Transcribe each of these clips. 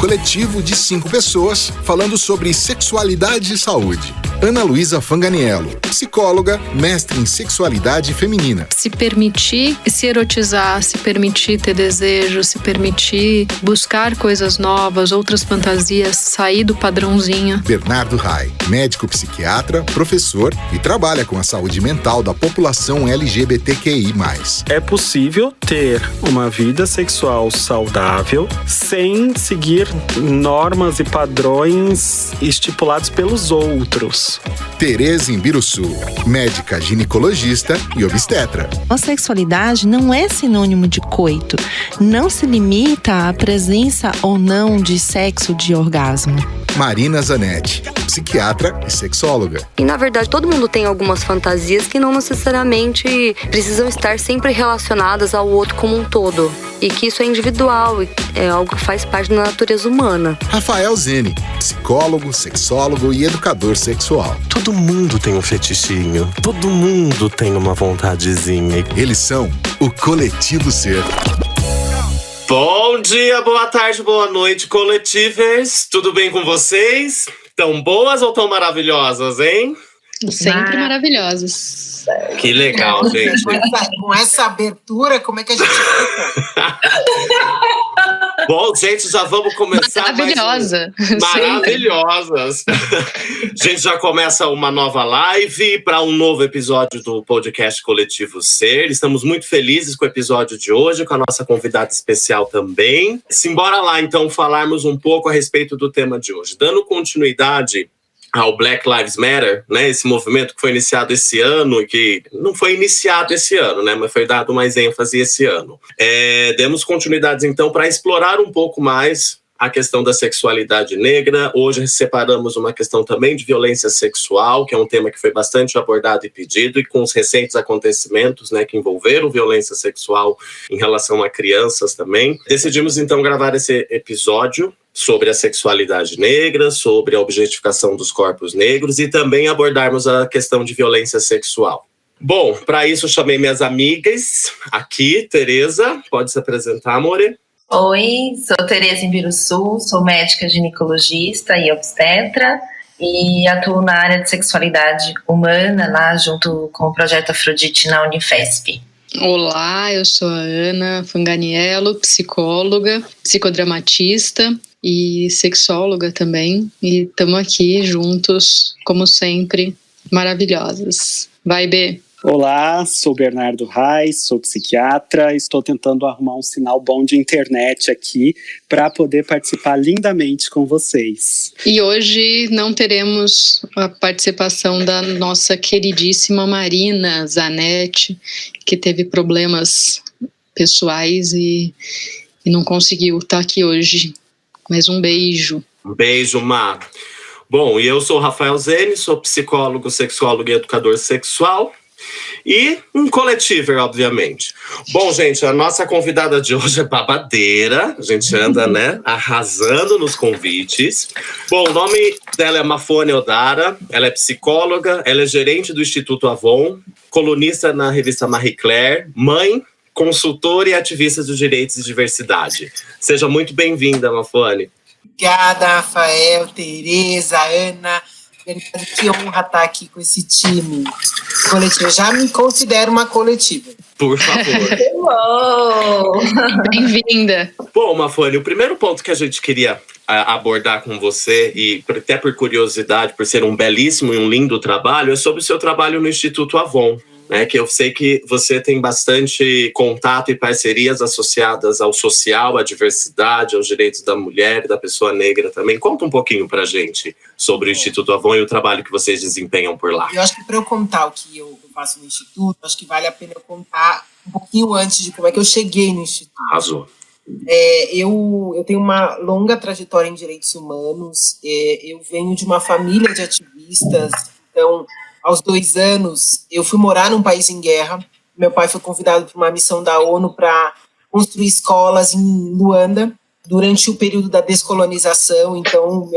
coletivo de 5 pessoas falando sobre sexualidade e saúde. Ana Luísa Fanganiello, psicóloga, mestre em sexualidade feminina. Se permitir se erotizar, se permitir ter desejo, se permitir buscar coisas novas, outras fantasias, sair do padrãozinho. Bernardo Rai, médico psiquiatra, professor e trabalha com a saúde mental da população LGBTQI+. É possível ter uma vida sexual saudável sem seguir normas e padrões estipulados pelos outros. Tereza Imbiruçu, médica ginecologista e obstetra. A sexualidade não é sinônimo de coito. Não se limita à presença ou não de sexo de orgasmo. Marina Zanetti, psiquiatra e sexóloga. E na verdade todo mundo tem algumas fantasias que não necessariamente precisam estar sempre relacionadas ao outro como um todo. E que isso é individual, é algo que faz parte da natureza humana. Rafael Zene, psicólogo, sexólogo e educador sexual. Todo mundo tem um fetichinho, todo mundo tem uma vontadezinha. Eles são o Coletivo Ser. Bom dia, boa tarde, boa noite, coletivers. Tudo bem com vocês? Tão boas ou tão maravilhosas, hein? Sempre maravilhosas. Que legal, gente. Com essa abertura, como é que a gente... Bom, gente, já vamos começar. Maravilhosa. Maravilhosas. A gente já começa uma nova live para um novo episódio do podcast Coletivo Ser. Estamos muito felizes com o episódio de hoje, com a nossa convidada especial também. Simbora lá, então, falarmos um pouco a respeito do tema de hoje. Dando continuidade ao Black Lives Matter, né, esse movimento que foi iniciado esse ano e que não foi iniciado esse ano, né, mas foi dado mais ênfase esse ano. Demos continuidades, então, para explorar um pouco mais a questão da sexualidade negra. Hoje separamos uma questão também de violência sexual, que é um tema que foi bastante abordado e pedido, e com os recentes acontecimentos, né, que envolveram violência sexual em relação a crianças também. Decidimos, então, gravar esse episódio sobre a sexualidade negra, sobre a objetificação dos corpos negros e também abordarmos a questão de violência sexual. Bom, para isso chamei minhas amigas aqui. Tereza, pode se apresentar, amore? Oi, sou Tereza Imbiruçu, sou médica ginecologista e obstetra e atuo na área de sexualidade humana lá junto com o Projeto Afrodite na Unifesp. Olá, eu sou a Ana Fanganiello, psicóloga, psicodramatista e sexóloga também, e estamos aqui juntos, como sempre, maravilhosas. Vai, B! Olá, sou Bernardo Reis, sou psiquiatra, estou tentando arrumar um sinal bom de internet aqui para poder participar lindamente com vocês. E hoje não teremos a participação da nossa queridíssima Marina Zanetti, que teve problemas pessoais e não conseguiu estar aqui hoje. Mas um beijo. Um beijo, Má. Bom, e eu sou o Rafael Zene, sou psicólogo, sexólogo e educador sexual. E um coletivo, obviamente. Bom, gente, a nossa convidada de hoje é babadeira. A gente anda, né, arrasando nos convites. Bom, o nome dela é Mafone Odara. Ela é psicóloga, ela é gerente do Instituto Avon, colunista na revista Marie Claire, mãe, consultora e ativista dos direitos e diversidade. Seja muito bem-vinda, Mafone. Obrigada, Rafael, Tereza, Ana. Que honra estar aqui com esse time coletivo. Eu já me considero uma coletiva. Por favor. Bem-vinda. Bom, Mafone, o primeiro ponto que a gente queria abordar com você, e até por curiosidade, por ser um belíssimo e um lindo trabalho, é sobre o seu trabalho no Instituto Avon. Né, que eu sei que você tem bastante contato e parcerias associadas ao social, à diversidade, aos direitos da mulher e da pessoa negra também. Conta um pouquinho pra gente sobre o Instituto Avon e o trabalho que vocês desempenham por lá. Eu acho que para eu contar o que eu faço no Instituto, acho que vale a pena eu contar um pouquinho antes de como é que eu cheguei no Instituto. Arrasou. Eu tenho uma longa trajetória em direitos humanos, eu venho de uma família de ativistas, então... Aos 2 anos, eu fui morar num país em guerra. Meu pai foi convidado para uma missão da ONU para construir escolas em Luanda durante o período da descolonização. Então,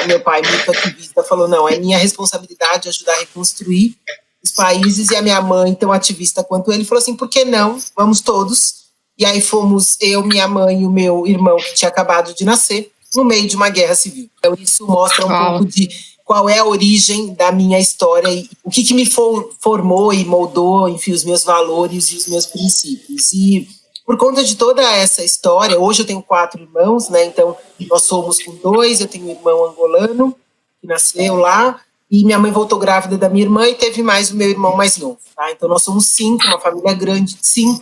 meu pai, muito ativista, falou, não, é minha responsabilidade ajudar a reconstruir os países. E a minha mãe, tão ativista quanto ele, falou assim, por que não? Vamos todos. E aí fomos eu, minha mãe e o meu irmão, que tinha acabado de nascer. no meio de uma guerra civil. Então isso mostra um pouco de qual é a origem da minha história e o que me formou e moldou, enfim, os meus valores e os meus princípios. E por conta de toda essa história, hoje eu tenho 4 irmãos, né? Então nós somos com 2, eu tenho um irmão angolano que nasceu lá, e minha mãe voltou grávida da minha irmã e teve mais o meu irmão mais novo, tá? Então nós somos 5, uma família grande de 5.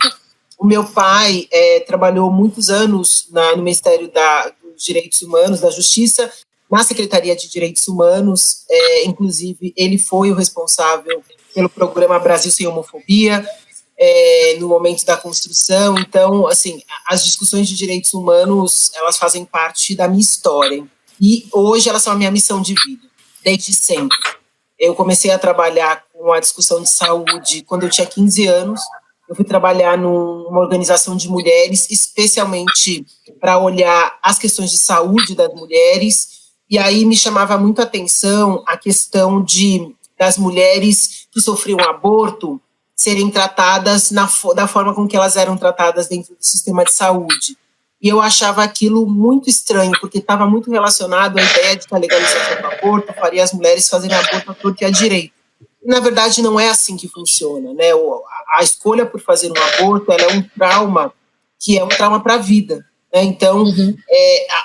O meu pai trabalhou muitos anos no Ministério dos Direitos Humanos, da Justiça, na Secretaria de Direitos Humanos, inclusive ele foi o responsável pelo programa Brasil Sem Homofobia, no momento da construção. Então, assim, as discussões de direitos humanos, elas fazem parte da minha história. E hoje elas são a minha missão de vida, desde sempre. Eu comecei a trabalhar com a discussão de saúde quando eu tinha 15 anos. Eu fui trabalhar numa organização de mulheres, especialmente para olhar as questões de saúde das mulheres. E aí me chamava muito a atenção a questão das mulheres que sofriam aborto serem tratadas da forma com que elas eram tratadas dentro do sistema de saúde. E eu achava aquilo muito estranho, porque estava muito relacionado à ideia de que a legalização do aborto faria as mulheres fazerem aborto à torta e à direita. E, na verdade, não é assim que funciona, né? A escolha por fazer um aborto, ela é um trauma que é um trauma para a vida. Então,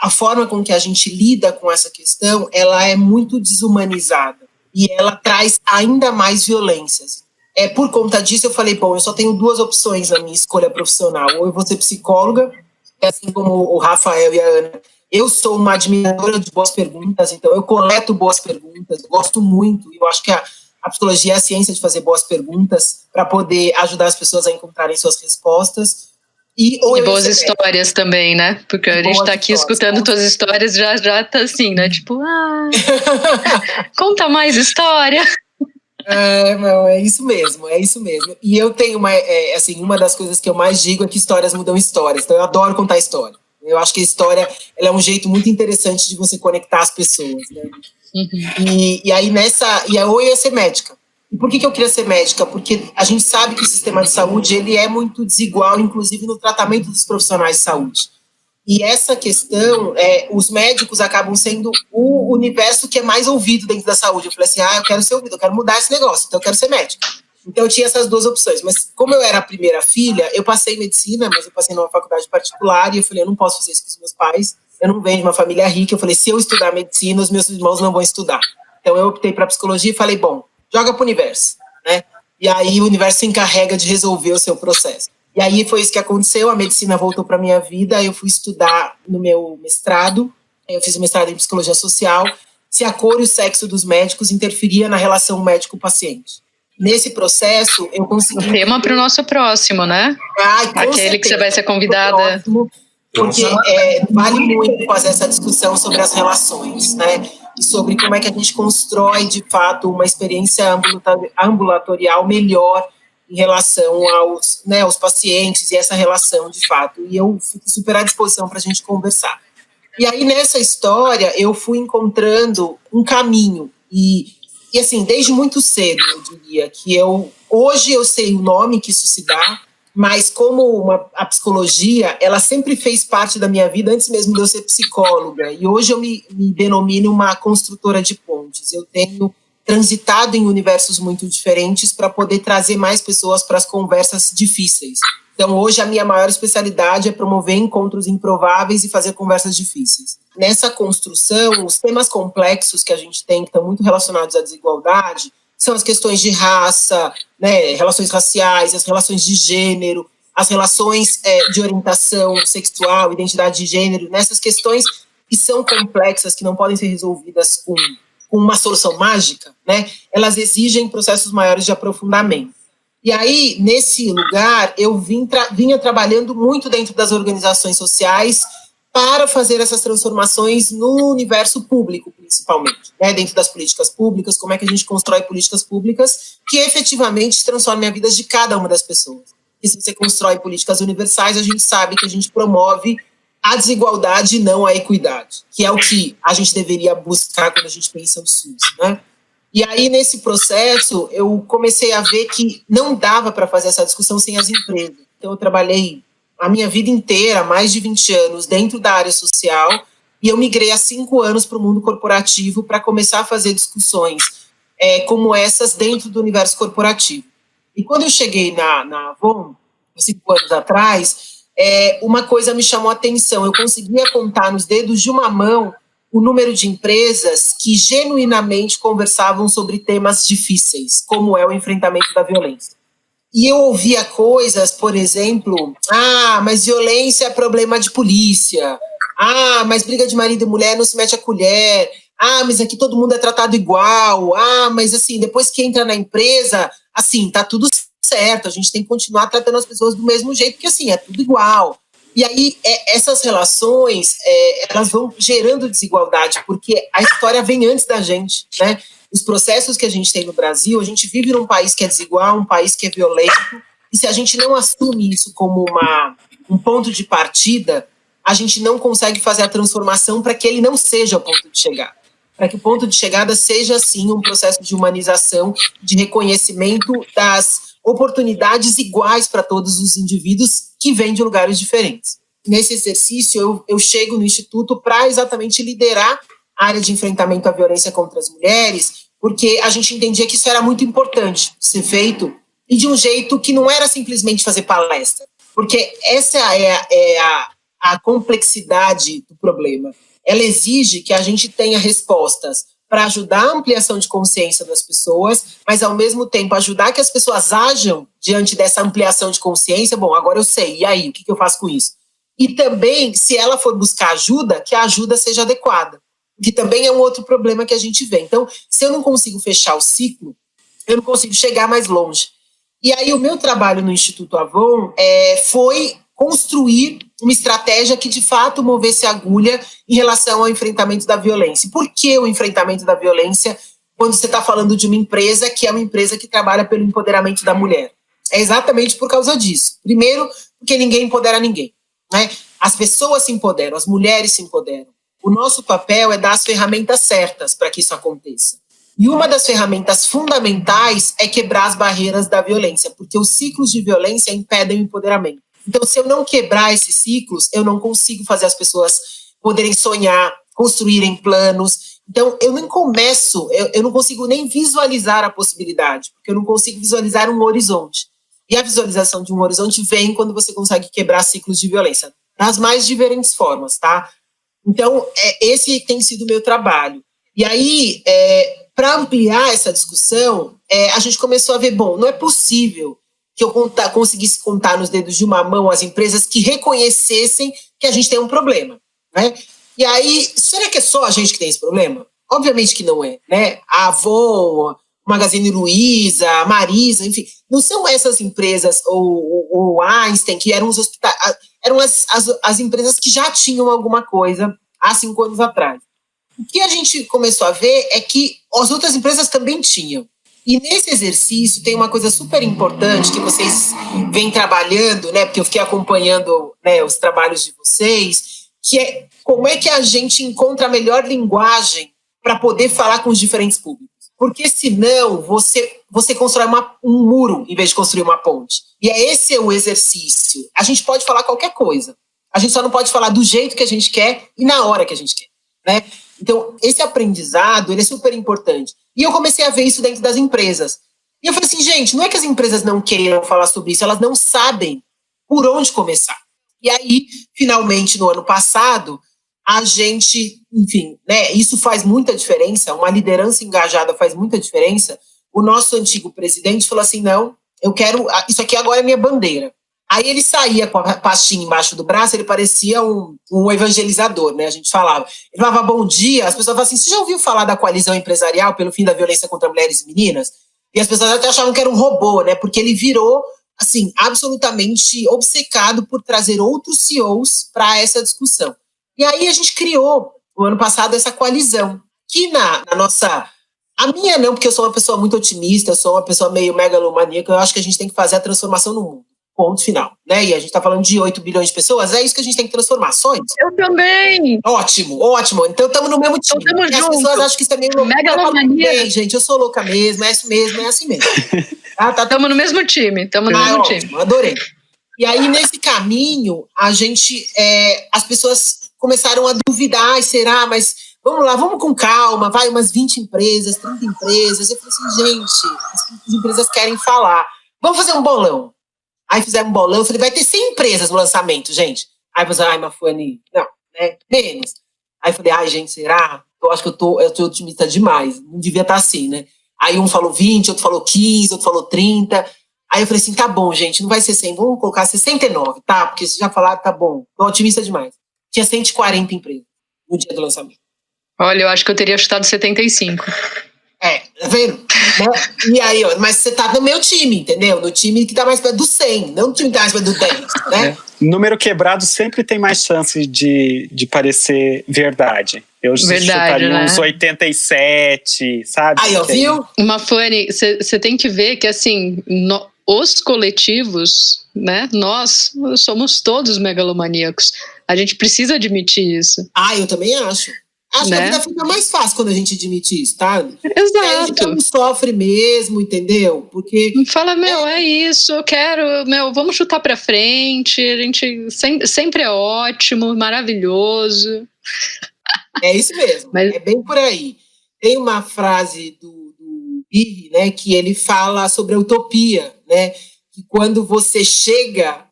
a forma com que a gente lida com essa questão, ela é muito desumanizada e ela traz ainda mais violências. Por conta disso, eu falei, bom, eu só tenho 2 opções na minha escolha profissional. Ou eu vou ser psicóloga, assim como o Rafael e a Ana. Eu sou uma admiradora de boas perguntas, então eu coleto boas perguntas, gosto muito, e eu acho que a psicologia é a ciência de fazer boas perguntas para poder ajudar as pessoas a encontrarem suas respostas. E boas histórias também, né? Porque a gente tá aqui escutando tuas histórias, já tá assim, né? Tipo, conta mais história. Não, é isso mesmo. E eu tenho uma das coisas que eu mais digo é que histórias mudam histórias. Então eu adoro contar história. Eu acho que a história ela é um jeito muito interessante de você conectar as pessoas, né? E aí eu ia ser médica. E por que eu queria ser médica? Porque a gente sabe que o sistema de saúde ele é muito desigual, inclusive no tratamento dos profissionais de saúde. E essa questão, os médicos acabam sendo o universo que é mais ouvido dentro da saúde. Eu falei assim, eu quero ser ouvido, eu quero mudar esse negócio, então eu quero ser médica. Então eu tinha essas 2 opções, mas como eu era a primeira filha, eu passei medicina, mas eu passei numa faculdade particular, e eu falei, eu não posso fazer isso com os meus pais, eu não venho de uma família rica. Eu falei, se eu estudar medicina, os meus irmãos não vão estudar. Então eu optei para psicologia e falei, bom, joga para o universo, né? E aí o universo se encarrega de resolver o seu processo. E aí foi isso que aconteceu, a medicina voltou para a minha vida, eu fui estudar no meu mestrado, eu fiz o mestrado em psicologia social, se a cor e o sexo dos médicos interferia na relação médico-paciente. Nesse processo, eu consegui... Tema para o nosso próximo, né? Aquele que você vai ser convidada. Porque vale muito fazer essa discussão sobre as relações, né? E sobre como é que a gente constrói, de fato, uma experiência ambulatorial melhor em relação aos pacientes e essa relação, de fato. E eu fico super à disposição para a gente conversar. E aí, nessa história, eu fui encontrando um caminho. E assim, desde muito cedo, eu diria, que hoje eu sei o nome que isso se dá, mas como a psicologia, ela sempre fez parte da minha vida antes mesmo de eu ser psicóloga. E hoje eu me denomino uma construtora de pontes. Eu tenho transitado em universos muito diferentes para poder trazer mais pessoas para as conversas difíceis. Então, hoje, a minha maior especialidade é promover encontros improváveis e fazer conversas difíceis. Nessa construção, os temas complexos que a gente tem, que estão muito relacionados à desigualdade, são as questões de raça, né, relações raciais, as relações de gênero, as relações de orientação sexual, identidade de gênero, nessas questões que são complexas, que não podem ser resolvidas com uma solução mágica, né, elas exigem processos maiores de aprofundamento. E aí, nesse lugar, eu vinha trabalhando muito dentro das organizações sociais para fazer essas transformações no universo público, principalmente, né? Dentro das políticas públicas, como é que a gente constrói políticas públicas que efetivamente transformem a vida de cada uma das pessoas. E se você constrói políticas universais, a gente sabe que a gente promove a desigualdade e não a equidade, que é o que a gente deveria buscar quando a gente pensa no SUS, né? E aí, nesse processo, eu comecei a ver que não dava para fazer essa discussão sem as empresas. Então, eu trabalhei a minha vida inteira, mais de 20 anos, dentro da área social, E eu migrei há 5 anos para o mundo corporativo para começar a fazer discussões como essas dentro do universo corporativo. E quando eu cheguei na Avon, 5 anos atrás, uma coisa me chamou a atenção. Eu conseguia contar nos dedos de uma mão o número de empresas que genuinamente conversavam sobre temas difíceis, como é o enfrentamento da violência. E eu ouvia coisas, por exemplo, mas violência é problema de polícia, mas briga de marido e mulher não se mete a colher, mas aqui todo mundo é tratado igual, mas assim, depois que entra na empresa, assim, tá tudo certo, a gente tem que continuar tratando as pessoas do mesmo jeito, porque assim, é tudo igual. E aí, essas relações, elas vão gerando desigualdade, porque a história vem antes da gente, né? Os processos que a gente tem no Brasil, a gente vive num país que é desigual, um país que é violento, e se a gente não assume isso como um ponto de partida, a gente não consegue fazer a transformação para que ele não seja o ponto de chegada. Para que o ponto de chegada seja, sim, um processo de humanização, de reconhecimento das oportunidades iguais para todos os indivíduos que vêm de lugares diferentes. Nesse exercício, eu chego no Instituto para exatamente liderar a área de enfrentamento à violência contra as mulheres, porque a gente entendia que isso era muito importante ser feito, e de um jeito que não era simplesmente fazer palestra, porque essa é a complexidade do problema. Ela exige que a gente tenha respostas para ajudar a ampliação de consciência das pessoas, mas ao mesmo tempo ajudar que as pessoas ajam diante dessa ampliação de consciência. Bom, agora eu sei, e aí, o que eu faço com isso? E também, se ela for buscar ajuda, que a ajuda seja adequada, que também é um outro problema que a gente vê. Então, se eu não consigo fechar o ciclo, eu não consigo chegar mais longe. E aí o meu trabalho no Instituto Avon foi construir uma estratégia que de fato movesse a agulha em relação ao enfrentamento da violência. Por que o enfrentamento da violência quando você está falando de uma empresa que é uma empresa que trabalha pelo empoderamento da mulher? É exatamente por causa disso. Primeiro, porque ninguém empodera ninguém, né? As pessoas se empoderam, as mulheres se empoderam. O nosso papel é dar as ferramentas certas para que isso aconteça. E uma das ferramentas fundamentais é quebrar as barreiras da violência, porque os ciclos de violência impedem o empoderamento. Então, se eu não quebrar esses ciclos, eu não consigo fazer as pessoas poderem sonhar, construírem planos. Então, eu não consigo nem visualizar a possibilidade, porque eu não consigo visualizar um horizonte. E a visualização de um horizonte vem quando você consegue quebrar ciclos de violência, nas mais diferentes formas, tá? Então, esse tem sido o meu trabalho. E aí, para ampliar essa discussão, a gente começou a ver, bom, não é possível que eu conseguisse contar nos dedos de uma mão as empresas que reconhecessem que a gente tem um problema, né? E aí, será que é só a gente que tem esse problema? Obviamente que não é, né? A Avon, Magazine Luiza, a Marisa, enfim, não são essas empresas, ou Einstein, que eram os hospitais, eram as empresas que já tinham alguma coisa há 5 anos atrás. O que a gente começou a ver é que as outras empresas também tinham. E nesse exercício tem uma coisa super importante que vocês vêm trabalhando, né, porque eu fiquei acompanhando, né, os trabalhos de vocês, que é como é que a gente encontra a melhor linguagem para poder falar com os diferentes públicos. Porque senão você constrói um muro em vez de construir uma ponte. E esse é o exercício. A gente pode falar qualquer coisa. A gente só não pode falar do jeito que a gente quer e na hora que a gente quer, né? Então, esse aprendizado, ele é super importante. E eu comecei a ver isso dentro das empresas. E eu falei assim, gente, não é que as empresas não queiram falar sobre isso, elas não sabem por onde começar. E aí, finalmente, no ano passado, a gente, enfim, né, isso faz muita diferença, uma liderança engajada faz muita diferença. O nosso antigo presidente falou assim, não, eu quero, isso aqui agora é minha bandeira. Aí ele saía com a pastinha embaixo do braço, ele parecia um evangelizador, né? A gente falava. Ele falava bom dia, as pessoas falavam assim, você já ouviu falar da coalizão empresarial pelo fim da violência contra mulheres e meninas? E as pessoas até achavam que era um robô, né? Porque ele virou, assim, absolutamente obcecado por trazer outros CEOs para essa discussão. E aí a gente criou, no ano passado, essa coalizão, que na nossa... A minha não, porque eu sou uma pessoa muito otimista, eu sou uma pessoa meio megalomaníaca, eu acho que a gente tem que fazer a transformação no mundo. Ponto final, né? E a gente está falando de 8 bilhões de pessoas, é isso que a gente tem que transformar, só isso. Eu também! Ótimo. Então estamos no mesmo time. Então, e as pessoas acham que isso é meio louco. Megalomania. Bem, gente, eu sou louca mesmo, é isso mesmo, é assim mesmo. Estamos no mesmo time, time. Adorei. E aí, nesse caminho, a gente, as pessoas começaram a duvidar, será, mas vamos lá, vamos com calma, vai umas 20 empresas, 30 empresas. Eu falei assim, gente, as empresas querem falar. Vamos fazer um bolão. Aí fizemos um bolão, eu falei, vai ter 100 empresas no lançamento, gente. Aí eu falei, Mafone, não, né, menos. Aí eu falei, gente, será? Eu acho que eu tô otimista demais, não devia estar assim, né? Aí um falou 20, outro falou 15, outro falou 30. Aí eu falei assim, tá bom, gente, não vai ser 100, vamos colocar 69, tá? Porque vocês já falaram, tá bom, tô otimista demais. Tinha 140 empresas no dia do lançamento. Olha, eu acho que eu teria chutado 75. Tá vendo? Né? E aí, mas você tá no meu time, entendeu? No time que tá mais perto do 100, não no time que tá mais perto do 10, né? Número quebrado sempre tem mais chance de parecer verdade. Eu chutaria uns 87, sabe? Aí, viu? Mafone, você tem que ver que, assim, os coletivos, né? Nós somos todos megalomaníacos. A gente precisa admitir isso. Eu também acho. Acho, né, que a vida fica mais fácil quando a gente admite isso, tá? Exato. A gente não sofre mesmo, entendeu? Porque... Fala, é isso, eu quero, vamos chutar pra frente, a gente sempre é ótimo, maravilhoso. É isso mesmo, é bem por aí. Tem uma frase do Birri, né, que ele fala sobre a utopia, né? Que quando você chega,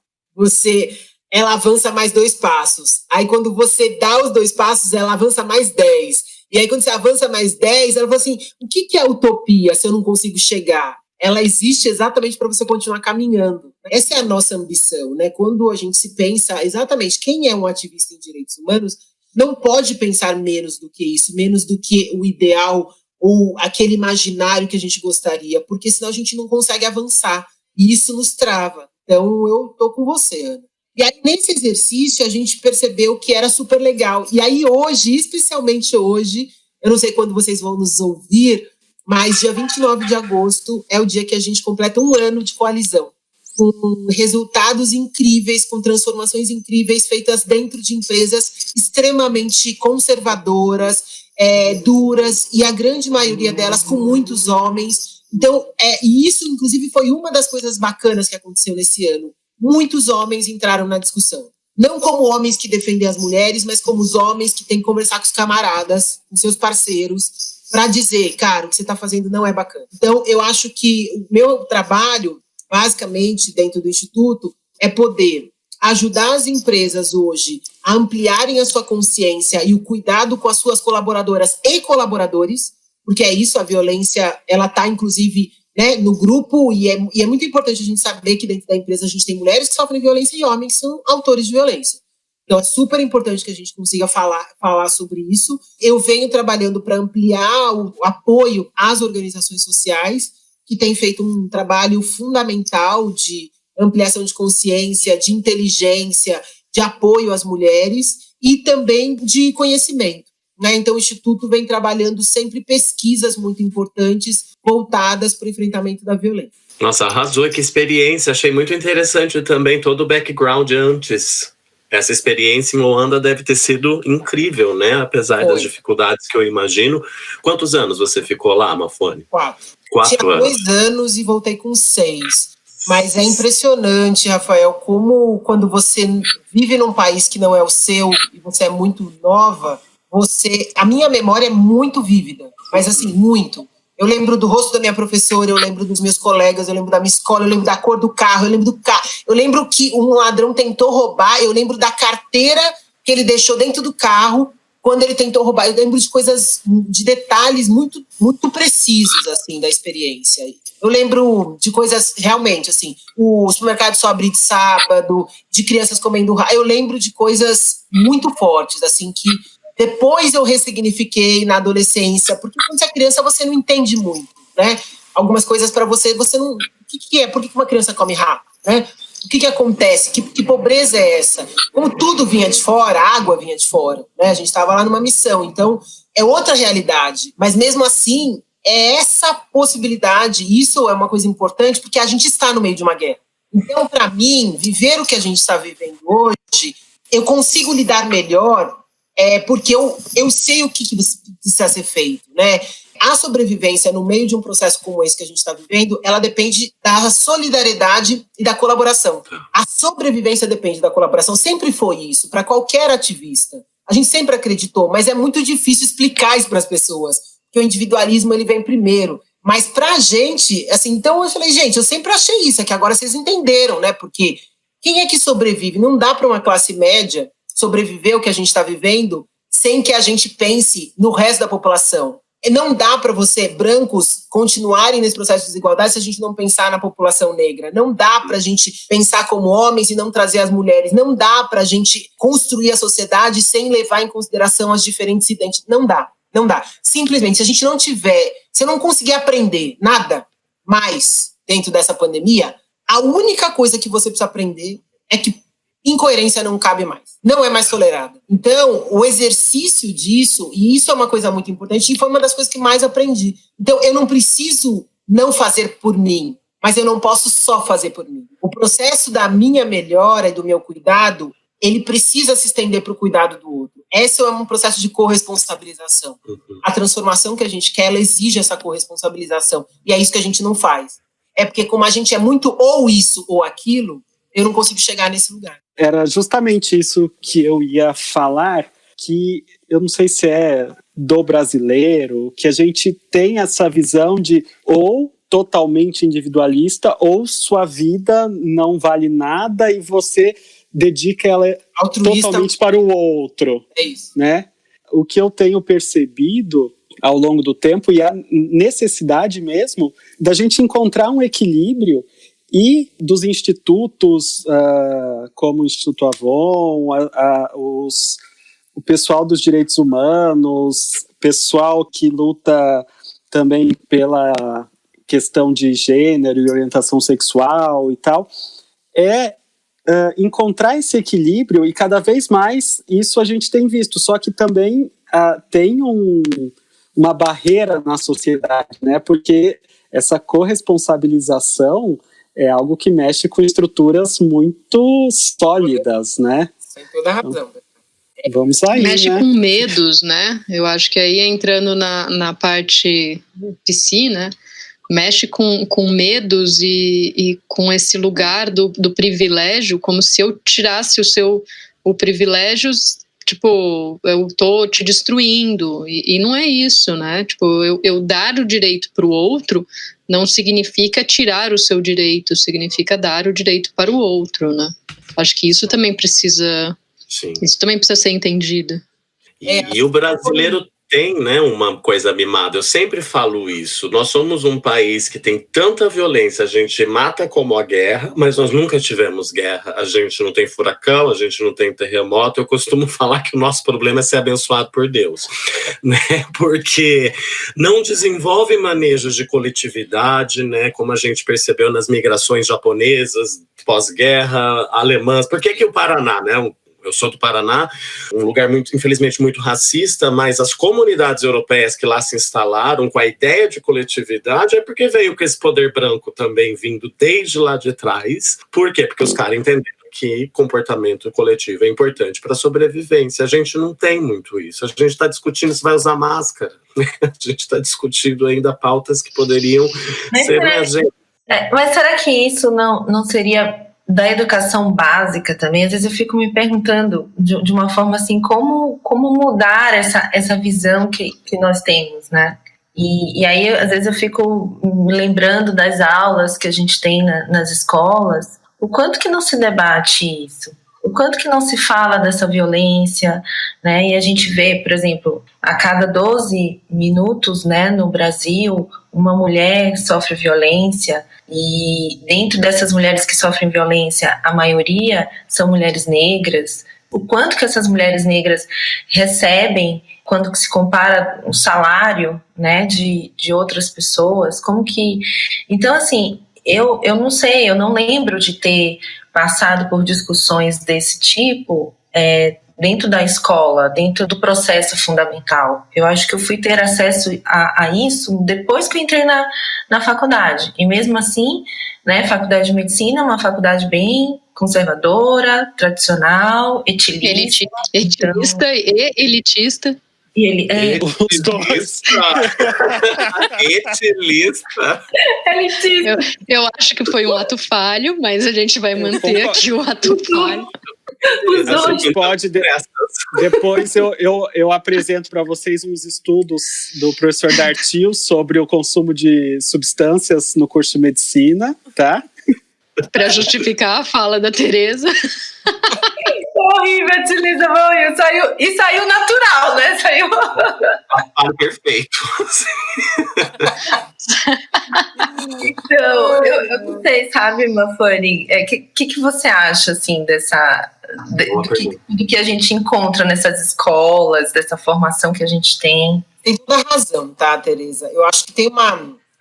ela avança mais 2 passos. Aí, quando você dá os 2 passos, ela avança mais 10. E aí, quando você avança mais 10, ela fala assim, o que é utopia se eu não consigo chegar? Ela existe exatamente para você continuar caminhando. Essa é a nossa ambição, né? Quando a gente se pensa exatamente quem é um ativista em direitos humanos, não pode pensar menos do que isso, menos do que o ideal ou aquele imaginário que a gente gostaria, porque senão a gente não consegue avançar. E isso nos trava. Então, eu tô com você, Ana. E aí, nesse exercício, a gente percebeu que era super legal. E aí, hoje, especialmente hoje, eu não sei quando vocês vão nos ouvir, mas dia 29 de agosto é o dia que a gente completa 1 ano de coalizão, com resultados incríveis, com transformações incríveis feitas dentro de empresas extremamente conservadoras, duras, e a grande maioria delas com muitos homens. Então, e isso, inclusive, foi uma das coisas bacanas que aconteceu nesse ano. Muitos homens entraram na discussão. Não como homens que defendem as mulheres, mas como os homens que têm que conversar com os camaradas, com seus parceiros, para dizer, cara, o que você está fazendo não é bacana. Então, eu acho que o meu trabalho, basicamente, dentro do Instituto, é poder ajudar as empresas hoje a ampliarem a sua consciência e o cuidado com as suas colaboradoras e colaboradores, porque é isso, a violência, ela está, inclusive, né, no grupo, e é muito importante a gente saber que dentro da empresa a gente tem mulheres que sofrem violência e homens que são autores de violência. Então é super importante que a gente consiga falar sobre isso. Eu venho trabalhando para ampliar o apoio às organizações sociais, que têm feito um trabalho fundamental de ampliação de consciência, de inteligência, de apoio às mulheres e também de conhecimento. Então, o Instituto vem trabalhando sempre pesquisas muito importantes voltadas para o enfrentamento da violência. Nossa, arrasou, que experiência. Achei muito interessante também todo o background antes. Essa experiência em Luanda deve ter sido incrível, né? Apesar das dificuldades que eu imagino. Quantos anos você ficou lá, Mafone? 4. 4 Tinha anos. 2 anos e voltei com 6. Mas é impressionante, Rafael, como quando você vive num país que não é o seu e você é muito nova... A minha memória é muito vívida, mas assim, muito. Eu lembro do rosto da minha professora, eu lembro dos meus colegas, eu lembro da minha escola, eu lembro da cor do carro, eu lembro do carro. Eu lembro que um ladrão tentou roubar, eu lembro da carteira que ele deixou dentro do carro quando ele tentou roubar. Eu lembro de coisas, de detalhes muito, muito precisos, assim, da experiência. Eu lembro de coisas, realmente, assim, o supermercado só abre de sábado, de crianças comendo raio. Eu lembro de coisas muito fortes, assim, que depois eu ressignifiquei na adolescência, porque quando você é criança você não entende muito, né? Algumas coisas para você não... O que é? Por que uma criança come rápido, né? O que acontece? Que pobreza é essa? Como tudo vinha de fora, a água vinha de fora, né? A gente estava lá numa missão, então é outra realidade. Mas mesmo assim, é essa possibilidade, isso é uma coisa importante, porque a gente está no meio de uma guerra. Então, para mim, viver o que a gente está vivendo hoje, eu consigo lidar melhor... porque eu sei o que precisa ser feito, né? A sobrevivência no meio de um processo como esse que a gente está vivendo, ela depende da solidariedade e da colaboração. A sobrevivência depende da colaboração, sempre foi isso, para qualquer ativista. A gente sempre acreditou, mas é muito difícil explicar isso para as pessoas, porque o individualismo ele vem primeiro. Mas pra gente, assim, então eu falei, gente, eu sempre achei isso, é que agora vocês entenderam, né? Porque quem é que sobrevive? Não dá para uma classe média sobreviver o que a gente está vivendo sem que a gente pense no resto da população. Não dá para você, brancos, continuarem nesse processo de desigualdade se a gente não pensar na população negra. Não dá para a gente pensar como homens e não trazer as mulheres. Não dá para a gente construir a sociedade sem levar em consideração as diferentes identidades. Não dá. Não dá. Simplesmente, se a gente não tiver, se eu não conseguir aprender nada mais dentro dessa pandemia, a única coisa que você precisa aprender é que incoerência não cabe mais. Não é mais tolerada. Então, o exercício disso, e isso é uma coisa muito importante, e foi uma das coisas que mais aprendi. Então, eu não preciso não fazer por mim, mas eu não posso só fazer por mim. O processo da minha melhora e do meu cuidado, ele precisa se estender para o cuidado do outro. Esse é um processo de corresponsabilização. A transformação que a gente quer, ela exige essa corresponsabilização. E é isso que a gente não faz. É porque como a gente é muito ou isso ou aquilo, eu não consigo chegar nesse lugar. Era justamente isso que eu ia falar, que eu não sei se é do brasileiro, que a gente tem essa visão de ou totalmente individualista, ou sua vida não vale nada e você dedica ela altruísta, totalmente para o outro. É isso. Né? O que eu tenho percebido ao longo do tempo, e a necessidade mesmo da gente encontrar um equilíbrio, e dos institutos como o Instituto Avon, o pessoal dos direitos humanos, pessoal que luta também pela questão de gênero e orientação sexual e tal, encontrar esse equilíbrio, e cada vez mais isso a gente tem visto, só que também tem uma barreira na sociedade, né? Porque essa corresponsabilização é algo que mexe com estruturas muito sólidas, né? Sem toda a razão. Então, vamos aí, mexe né? com medos, né? Eu acho que aí entrando na parte psi, né? Mexe com medos e com esse lugar do privilégio, como se eu tirasse o privilégio, tipo, eu tô te destruindo, e não é isso, né? Tipo, eu dar o direito para o outro não significa tirar o seu direito, significa dar o direito para o outro, né? Acho que isso também precisa, isso também precisa ser entendido. E o brasileiro tem, né, uma coisa mimada, eu sempre falo isso, nós somos um país que tem tanta violência, a gente mata como a guerra, mas nós nunca tivemos guerra, a gente não tem furacão, a gente não tem terremoto, eu costumo falar que o nosso problema é ser abençoado por Deus, né, porque não desenvolve manejos de coletividade, né, como a gente percebeu nas migrações japonesas, pós-guerra, alemãs, por que o Paraná, né, eu sou do Paraná, um lugar infelizmente muito racista, mas as comunidades europeias que lá se instalaram com a ideia de coletividade é porque veio com esse poder branco também vindo desde lá de trás. Por quê? Porque os caras entenderam que comportamento coletivo é importante para a sobrevivência. A gente não tem muito isso. A gente está discutindo se vai usar máscara. A gente está discutindo ainda pautas que poderiam ser mais... Mas será que isso não seria da educação básica também? Às vezes eu fico me perguntando de uma forma assim, como mudar essa visão que nós temos, né? E aí, às vezes eu fico me lembrando das aulas que a gente tem nas escolas, o quanto que não se debate isso, o quanto que não se fala dessa violência, né? E a gente vê, por exemplo, a cada 12 minutos, né, no Brasil, uma mulher sofre violência. E dentro dessas mulheres que sofrem violência, a maioria são mulheres negras. O quanto que essas mulheres negras recebem quando se compara o salário, né, de outras pessoas, como que... Então, assim, eu não sei, eu não lembro de ter passado por discussões desse tipo dentro da escola, dentro do processo fundamental. Eu acho que eu fui ter acesso a isso depois que eu entrei na faculdade. E mesmo assim, né, faculdade de medicina é uma faculdade bem conservadora, tradicional, etilista E elitista. Os dois. Etilista. Eu acho que foi um ato falho, mas a gente vai manter aqui o ato falho. A gente pode depois eu apresento para vocês uns estudos do professor Dartil sobre o consumo de substâncias no curso de medicina, tá? Para justificar a fala da Tereza. Horrível, Tilisa, saiu natural, né? Saiu. Perfeito. Então, eu não sei, sabe, Mafani, que você acha, assim, do que a gente encontra nessas escolas, dessa formação que a gente tem? Tem toda a razão, tá, Tereza? Eu acho que tem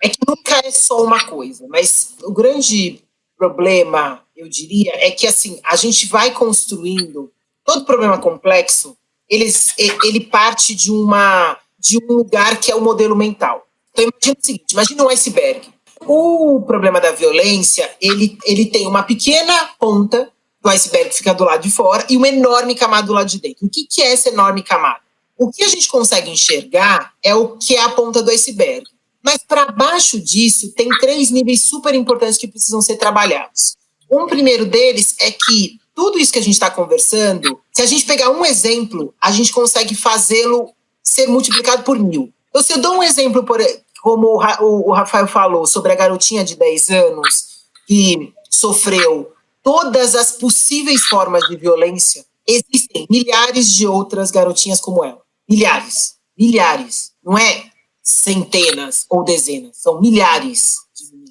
é que nunca é só uma coisa, mas o grande problema, eu diria, é que, assim, a gente vai construindo todo problema complexo, ele parte de um lugar que é o modelo mental. Então, imagina o seguinte, imagina um iceberg. O problema da violência, ele tem uma pequena ponta do iceberg que fica do lado de fora e uma enorme camada do lado de dentro. O que é essa enorme camada? O que a gente consegue enxergar é o que é a ponta do iceberg. Mas para baixo disso, tem 3 níveis super importantes que precisam ser trabalhados. Um primeiro deles é que tudo isso que a gente está conversando, se a gente pegar um exemplo, a gente consegue fazê-lo ser multiplicado por 1000. Então, se eu dou um exemplo, como o Rafael falou, sobre a garotinha de 10 anos que sofreu todas as possíveis formas de violência, existem milhares de outras garotinhas como ela. Milhares. Não é centenas ou dezenas, são milhares.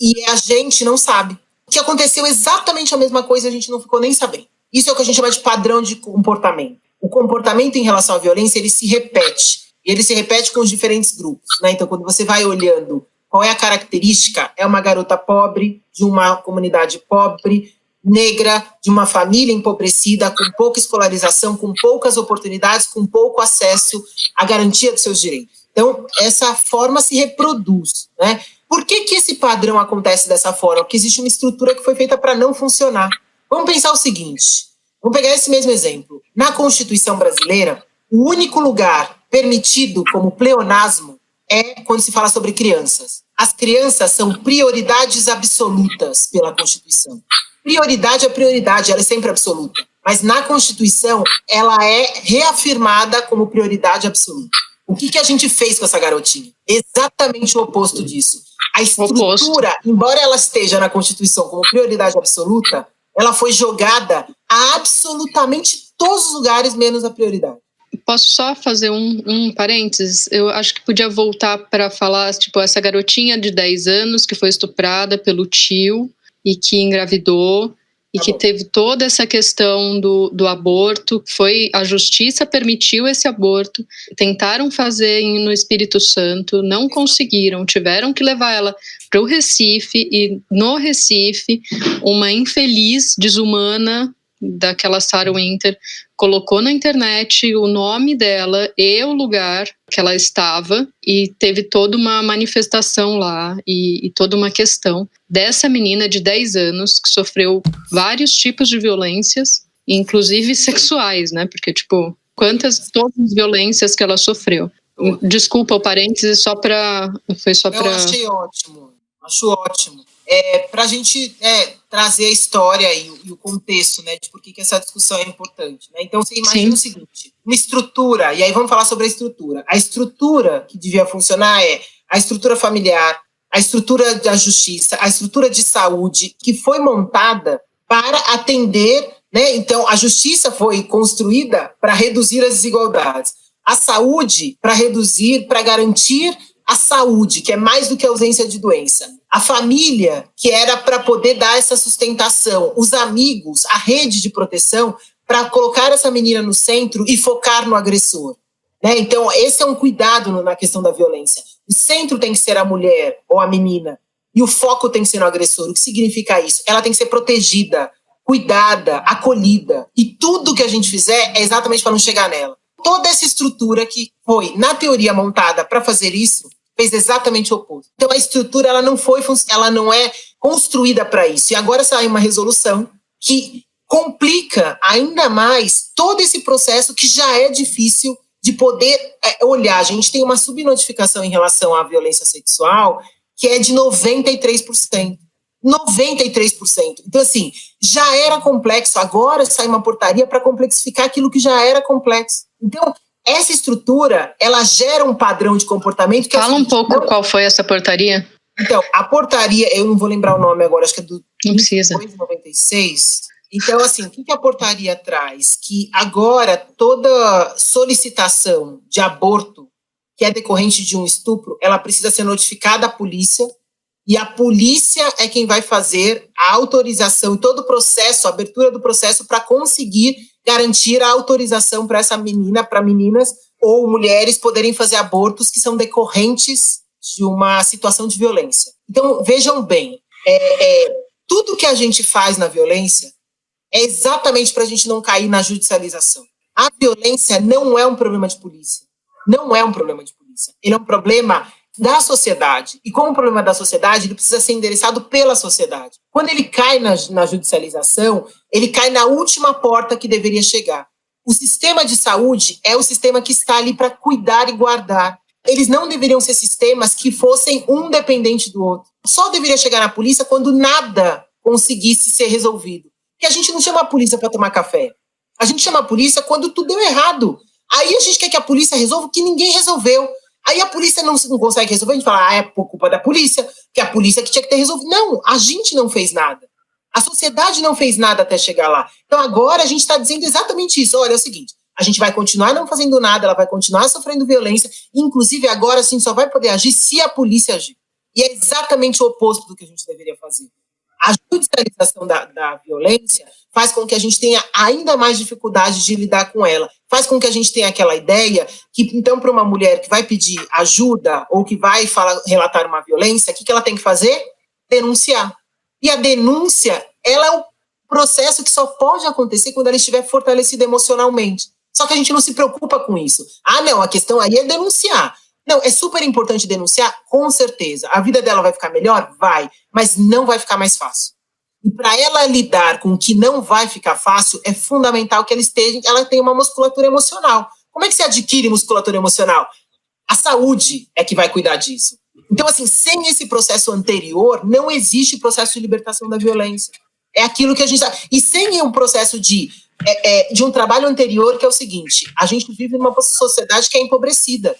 E a gente não sabe. Que aconteceu exatamente a mesma coisa, a gente não ficou nem sabendo. Isso é o que a gente chama de padrão de comportamento. O comportamento em relação à violência, ele se repete. E ele se repete com os diferentes grupos, né? Então, quando você vai olhando qual é a característica, é uma garota pobre, de uma comunidade pobre, negra, de uma família empobrecida, com pouca escolarização, com poucas oportunidades, com pouco acesso à garantia dos seus direitos. Então, essa forma se reproduz, né? Por que esse padrão acontece dessa forma? Porque existe uma estrutura que foi feita para não funcionar. Vamos pensar o seguinte, vamos pegar esse mesmo exemplo. Na Constituição brasileira, o único lugar permitido como pleonasmo é quando se fala sobre crianças. As crianças são prioridades absolutas pela Constituição. Prioridade é prioridade, ela é sempre absoluta. Mas na Constituição, ela é reafirmada como prioridade absoluta. O que a gente fez com essa garotinha? Exatamente o oposto disso. A estrutura, embora ela esteja na Constituição como prioridade absoluta, ela foi jogada a absolutamente todos os lugares, menos a prioridade. Posso só fazer um parênteses? Eu acho que podia voltar para falar, tipo, essa garotinha de 10 anos que foi estuprada pelo tio e que engravidou e que teve toda essa questão do aborto. A justiça permitiu esse aborto, tentaram fazer no Espírito Santo, não conseguiram, tiveram que levar ela para o Recife, e no Recife, uma infeliz desumana daquela Sarah Winter colocou na internet o nome dela e o lugar que ela estava, e teve toda uma manifestação lá e toda uma questão dessa menina de 10 anos que sofreu vários tipos de violências, inclusive sexuais, né? Porque, tipo, todas as violências que ela sofreu. Desculpa o parênteses, Eu achei ótimo, acho ótimo. Para a gente trazer a história e o contexto, né, de por que essa discussão é importante, né? Então, você imagina o seguinte, uma estrutura, e aí vamos falar sobre a estrutura. A estrutura que devia funcionar é a estrutura familiar, a estrutura da justiça, a estrutura de saúde, que foi montada para atender, né? Então, a justiça foi construída para reduzir as desigualdades. A saúde para garantir a saúde, que é mais do que a ausência de doença. A família, que era para poder dar essa sustentação. Os amigos, a rede de proteção, para colocar essa menina no centro e focar no agressor, né? Então, esse é um cuidado na questão da violência. O centro tem que ser a mulher ou a menina, e o foco tem que ser no agressor. O que significa isso? Ela tem que ser protegida, cuidada, acolhida. E tudo que a gente fizer é exatamente para não chegar nela. Toda essa estrutura que foi, na teoria, montada para fazer isso, fez exatamente o oposto. Então, a estrutura ela não é construída para isso. E agora sai uma resolução que complica ainda mais todo esse processo que já é difícil de poder olhar. A gente tem uma subnotificação em relação à violência sexual que é de 93%. 93%. Então, assim, já era complexo, agora sai uma portaria para complexificar aquilo que já era complexo. Então, essa estrutura, ela gera um padrão de comportamento que... Fala um pouco qual foi essa portaria. Então, a portaria, eu não vou lembrar o nome agora, acho que é do... Não precisa. 96. Então, assim, o que a portaria traz? Que agora toda solicitação de aborto que é decorrente de um estupro, ela precisa ser notificada à polícia, e a polícia é quem vai fazer a autorização e todo o processo, a abertura do processo para conseguir garantir a autorização para essa menina, para meninas ou mulheres poderem fazer abortos que são decorrentes de uma situação de violência. Então, vejam bem, tudo que a gente faz na violência é exatamente para a gente não cair na judicialização. A violência não é um problema de polícia. Não é um problema de polícia. Ele é um problema da sociedade. E como problema da sociedade, ele precisa ser endereçado pela sociedade. Quando ele cai na judicialização, ele cai na última porta que deveria chegar. O sistema de saúde é o sistema que está ali para cuidar e guardar. Eles não deveriam ser sistemas que fossem um dependente do outro. Só deveria chegar na polícia quando nada conseguisse ser resolvido. Porque a gente não chama a polícia para tomar café. A gente chama a polícia quando tudo deu errado. Aí a gente quer que a polícia resolva o que ninguém resolveu. Aí a polícia não consegue resolver, a gente fala, é por culpa da polícia, que a polícia que tinha que ter resolvido. Não, a gente não fez nada. A sociedade não fez nada até chegar lá. Então agora a gente está dizendo exatamente isso. Olha, é o seguinte, a gente vai continuar não fazendo nada, ela vai continuar sofrendo violência, inclusive agora a gente só vai poder agir se a polícia agir. E é exatamente o oposto do que a gente deveria fazer. A judicialização da violência faz com que a gente tenha ainda mais dificuldade de lidar com ela. Faz com que a gente tenha aquela ideia que, então, para uma mulher que vai pedir ajuda ou que vai relatar uma violência, o que ela tem que fazer? Denunciar. E a denúncia, ela é o processo que só pode acontecer quando ela estiver fortalecida emocionalmente. Só que a gente não se preocupa com isso. Ah, não, a questão aí é denunciar. Não, é super importante denunciar, com certeza. A vida dela vai ficar melhor? Vai. Mas não vai ficar mais fácil. E para ela lidar com o que não vai ficar fácil, é fundamental que ela tenha uma musculatura emocional. Como é que se adquire musculatura emocional? A saúde é que vai cuidar disso. Então, assim, sem esse processo anterior, não existe processo de libertação da violência. É aquilo que a gente... E sem um processo de um trabalho anterior, que é o seguinte, a gente vive numa sociedade que é empobrecida.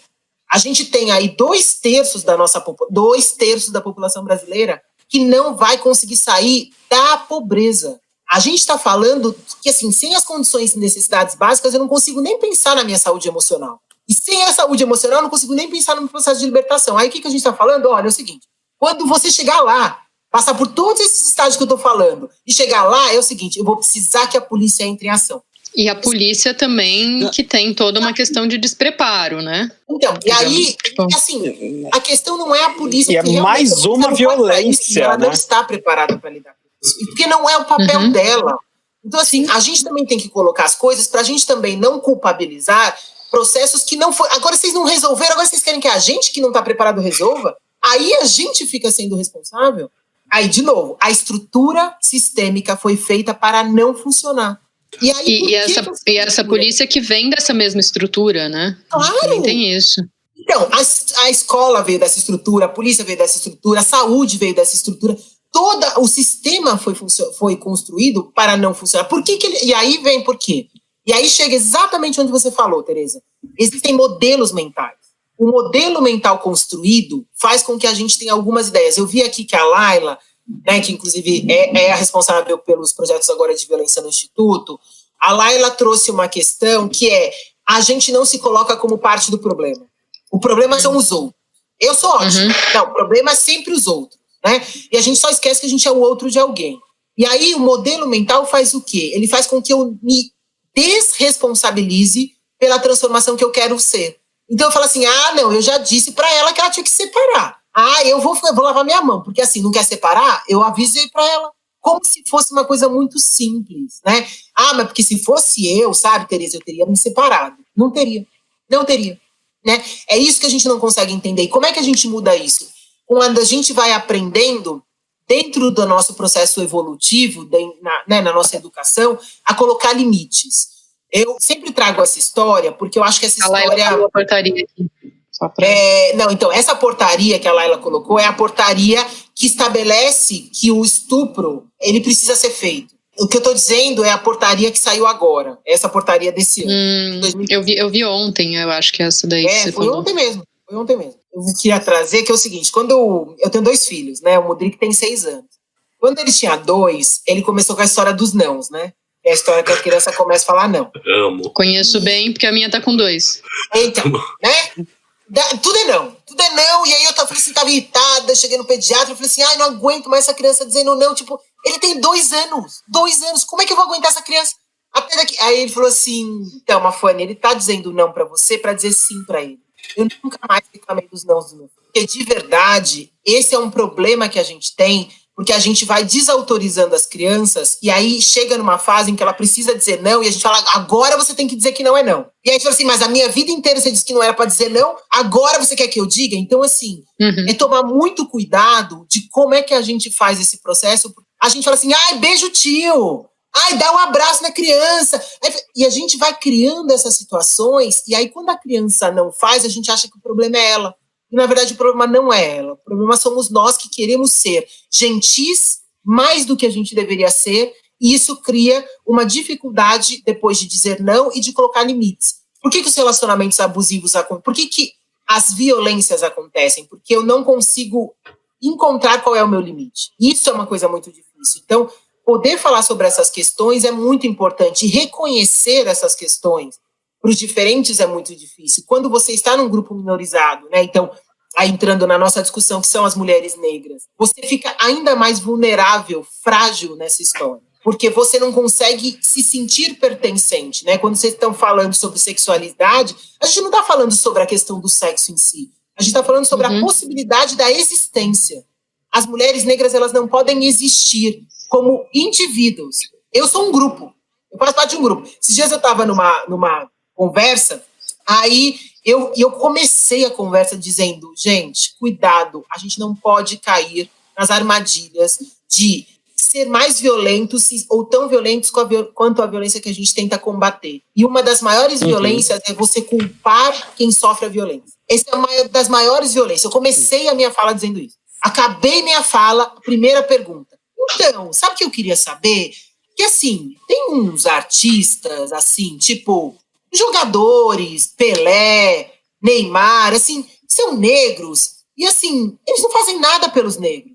A gente tem aí 2/3 da população brasileira que não vai conseguir sair da pobreza. A gente está falando que, assim, sem as condições e necessidades básicas, eu não consigo nem pensar na minha saúde emocional. E sem a saúde emocional, eu não consigo nem pensar no processo de libertação. Aí o que a gente está falando? Olha, é o seguinte, quando você chegar lá, passar por todos esses estágios que eu estou falando, e chegar lá, é o seguinte, eu vou precisar que a polícia entre em ação. E a polícia também, que tem toda uma questão de despreparo, né? Então, e aí, assim, a questão não é a polícia que realmente... E é mais uma violência, ela né? não está preparada para lidar com isso. Porque não é o papel dela. Então, assim, a gente também tem que colocar as coisas para a gente também não culpabilizar processos que não foi... Agora vocês não resolveram, agora vocês querem que a gente que não está preparado resolva? Aí a gente fica sendo responsável. Aí, de novo, a estrutura sistêmica foi feita para não funcionar. E, aí, essa polícia que vem dessa mesma estrutura, né? Claro! Tem isso. Então, a escola veio dessa estrutura, a polícia veio dessa estrutura, a saúde veio dessa estrutura, todo o sistema foi construído para não funcionar. Por que e aí vem por quê? E aí chega exatamente onde você falou, Tereza. Existem modelos mentais. O modelo mental construído faz com que a gente tenha algumas ideias. Eu vi aqui que a Laila, né, que inclusive é a responsável pelos projetos agora de violência no Instituto, a Laila trouxe uma questão que é, a gente não se coloca como parte do problema. O problema são os outros. Eu sou ótimo. Não, o problema é sempre os outros, né? E a gente só esquece que a gente é o outro de alguém. E aí o modelo mental faz o quê? Ele faz com que eu me desresponsabilize pela transformação que eu quero ser. Então eu falo assim, não, eu já disse para ela que ela tinha que separar. Eu vou lavar minha mão, porque assim, não quer separar? Eu avisei para ela. Como se fosse uma coisa muito simples, né? Mas porque se fosse eu, sabe, Tereza, eu teria me separado. Não teria, né? É isso que a gente não consegue entender. E como é que a gente muda isso? Quando a gente vai aprendendo, dentro do nosso processo evolutivo, na nossa educação, a colocar limites. Eu sempre trago essa história, porque eu acho que essa história... A portaria aqui. Não, então, essa portaria que a Laila colocou é a portaria que estabelece que o estupro, ele precisa ser feito. O que eu estou dizendo é a portaria que saiu agora, essa portaria desse ano. Eu vi ontem, eu acho que é essa daí que você falou. Foi ontem mesmo. Eu queria trazer que é o seguinte, quando eu tenho 2 filhos, né? O Modric tem 6 anos. Quando ele tinha 2, ele começou com a história dos nãos, né? É a história que a criança começa a falar não. Amo. Conheço bem, porque a minha tá com 2. Então, né? Tudo é não. E aí eu falei assim, tava irritada, cheguei no pediatra, eu falei assim, não aguento mais essa criança dizendo não. Tipo, ele tem 2 anos. 2 anos, como é que eu vou aguentar essa criança? Até daqui. Aí ele falou assim, então, Mafane, ele tá dizendo não pra você pra dizer sim pra ele. Eu nunca mais reclamei dos nãos do meu filho. Porque, de verdade, esse é um problema que a gente tem, porque a gente vai desautorizando as crianças e aí chega numa fase em que ela precisa dizer não e a gente fala, agora você tem que dizer que não é não. E aí a gente fala assim, mas a minha vida inteira você disse que não era pra dizer não, agora você quer que eu diga? Então, assim, é tomar muito cuidado de como é que a gente faz esse processo. A gente fala assim, beijo o tio. Dá um abraço na criança. E a gente vai criando essas situações, e aí quando a criança não faz, a gente acha que o problema é ela. E na verdade o problema não é ela. O problema somos nós que queremos ser gentis mais do que a gente deveria ser, e isso cria uma dificuldade depois de dizer não e de colocar limites. Por que os relacionamentos abusivos acontecem? Por que as violências acontecem? Porque eu não consigo encontrar qual é o meu limite. Isso é uma coisa muito difícil. Então, poder falar sobre essas questões é muito importante. E reconhecer essas questões para os diferentes é muito difícil. Quando você está num grupo minorizado, né? Então, aí entrando na nossa discussão, que são as mulheres negras, você fica ainda mais vulnerável, frágil nessa história. Porque você não consegue se sentir pertencente, né? Quando vocês estão falando sobre sexualidade, a gente não está falando sobre a questão do sexo em si. A gente está falando sobre a possibilidade da existência. As mulheres negras, elas não podem existir como indivíduos. Eu sou um grupo. Eu faço parte de um grupo. Esses dias eu estava numa conversa, aí eu comecei a conversa dizendo, gente, cuidado, a gente não pode cair nas armadilhas de ser mais violentos ou tão violentos quanto a violência que a gente tenta combater. E uma das maiores violências é você culpar quem sofre a violência. Essa é uma das maiores violências. Eu comecei a minha fala dizendo isso. Acabei minha fala, primeira pergunta. Então, sabe o que eu queria saber? Que, assim, tem uns artistas, assim, tipo, jogadores, Pelé, Neymar, assim, são negros, e, assim, eles não fazem nada pelos negros.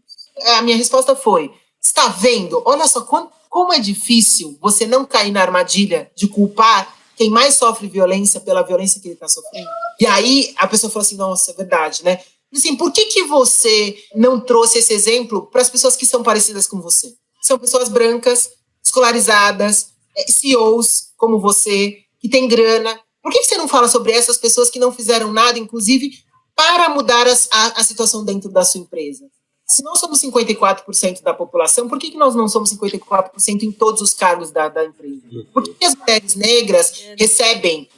A minha resposta foi, está vendo? Olha só, como é difícil você não cair na armadilha de culpar quem mais sofre violência pela violência que ele está sofrendo. E aí, a pessoa falou assim, nossa, é verdade, né? Assim, por que você não trouxe esse exemplo para as pessoas que são parecidas com você? São pessoas brancas, escolarizadas, CEOs como você, que têm grana. Por que você não fala sobre essas pessoas que não fizeram nada, inclusive, para mudar a situação dentro da sua empresa? Se nós somos 54% da população, por que nós não somos 54% em todos os cargos da empresa? Por que as mulheres negras recebem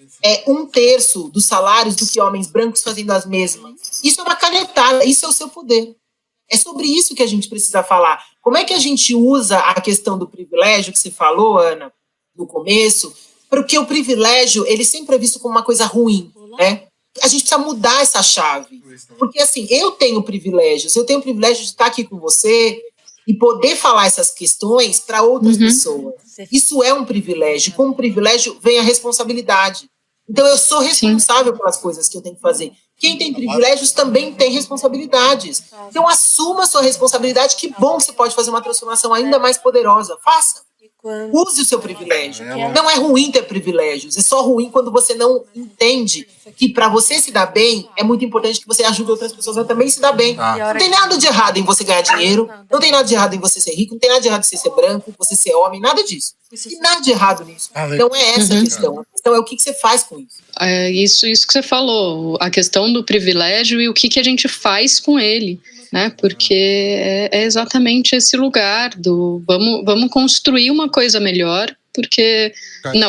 1/3 dos salários do que homens brancos fazendo as mesmas? Isso é uma canetada, isso é o seu poder. É sobre isso que a gente precisa falar. Como é que a gente usa a questão do privilégio que você falou, Ana, no começo? Porque o privilégio, ele sempre é visto como uma coisa ruim, né? A gente precisa mudar essa chave. Porque, assim, eu tenho privilégios. Eu tenho o privilégio de estar aqui com você e poder falar essas questões para outras pessoas. Isso é um privilégio. Com o privilégio vem a responsabilidade. Então, eu sou responsável pelas coisas que eu tenho que fazer. Quem tem privilégios também tem responsabilidades. Então, assuma a sua responsabilidade. Que bom que você pode fazer uma transformação ainda mais poderosa. Faça. Use o seu privilégio. Não é ruim ter privilégios. É só ruim quando você não entende que para você se dar bem, é muito importante que você ajude outras pessoas a também se dar bem. Não tem nada de errado em você ganhar dinheiro. Não tem nada de errado em você ser rico. Não tem nada de errado em você ser branco, você ser homem. Nada disso. Não tem nada de errado nisso. Então é essa a questão. A questão é o que você faz com isso. É isso que você falou. A questão do privilégio e o que a gente faz com ele. Né? Porque é exatamente esse lugar do vamos construir uma coisa melhor, porque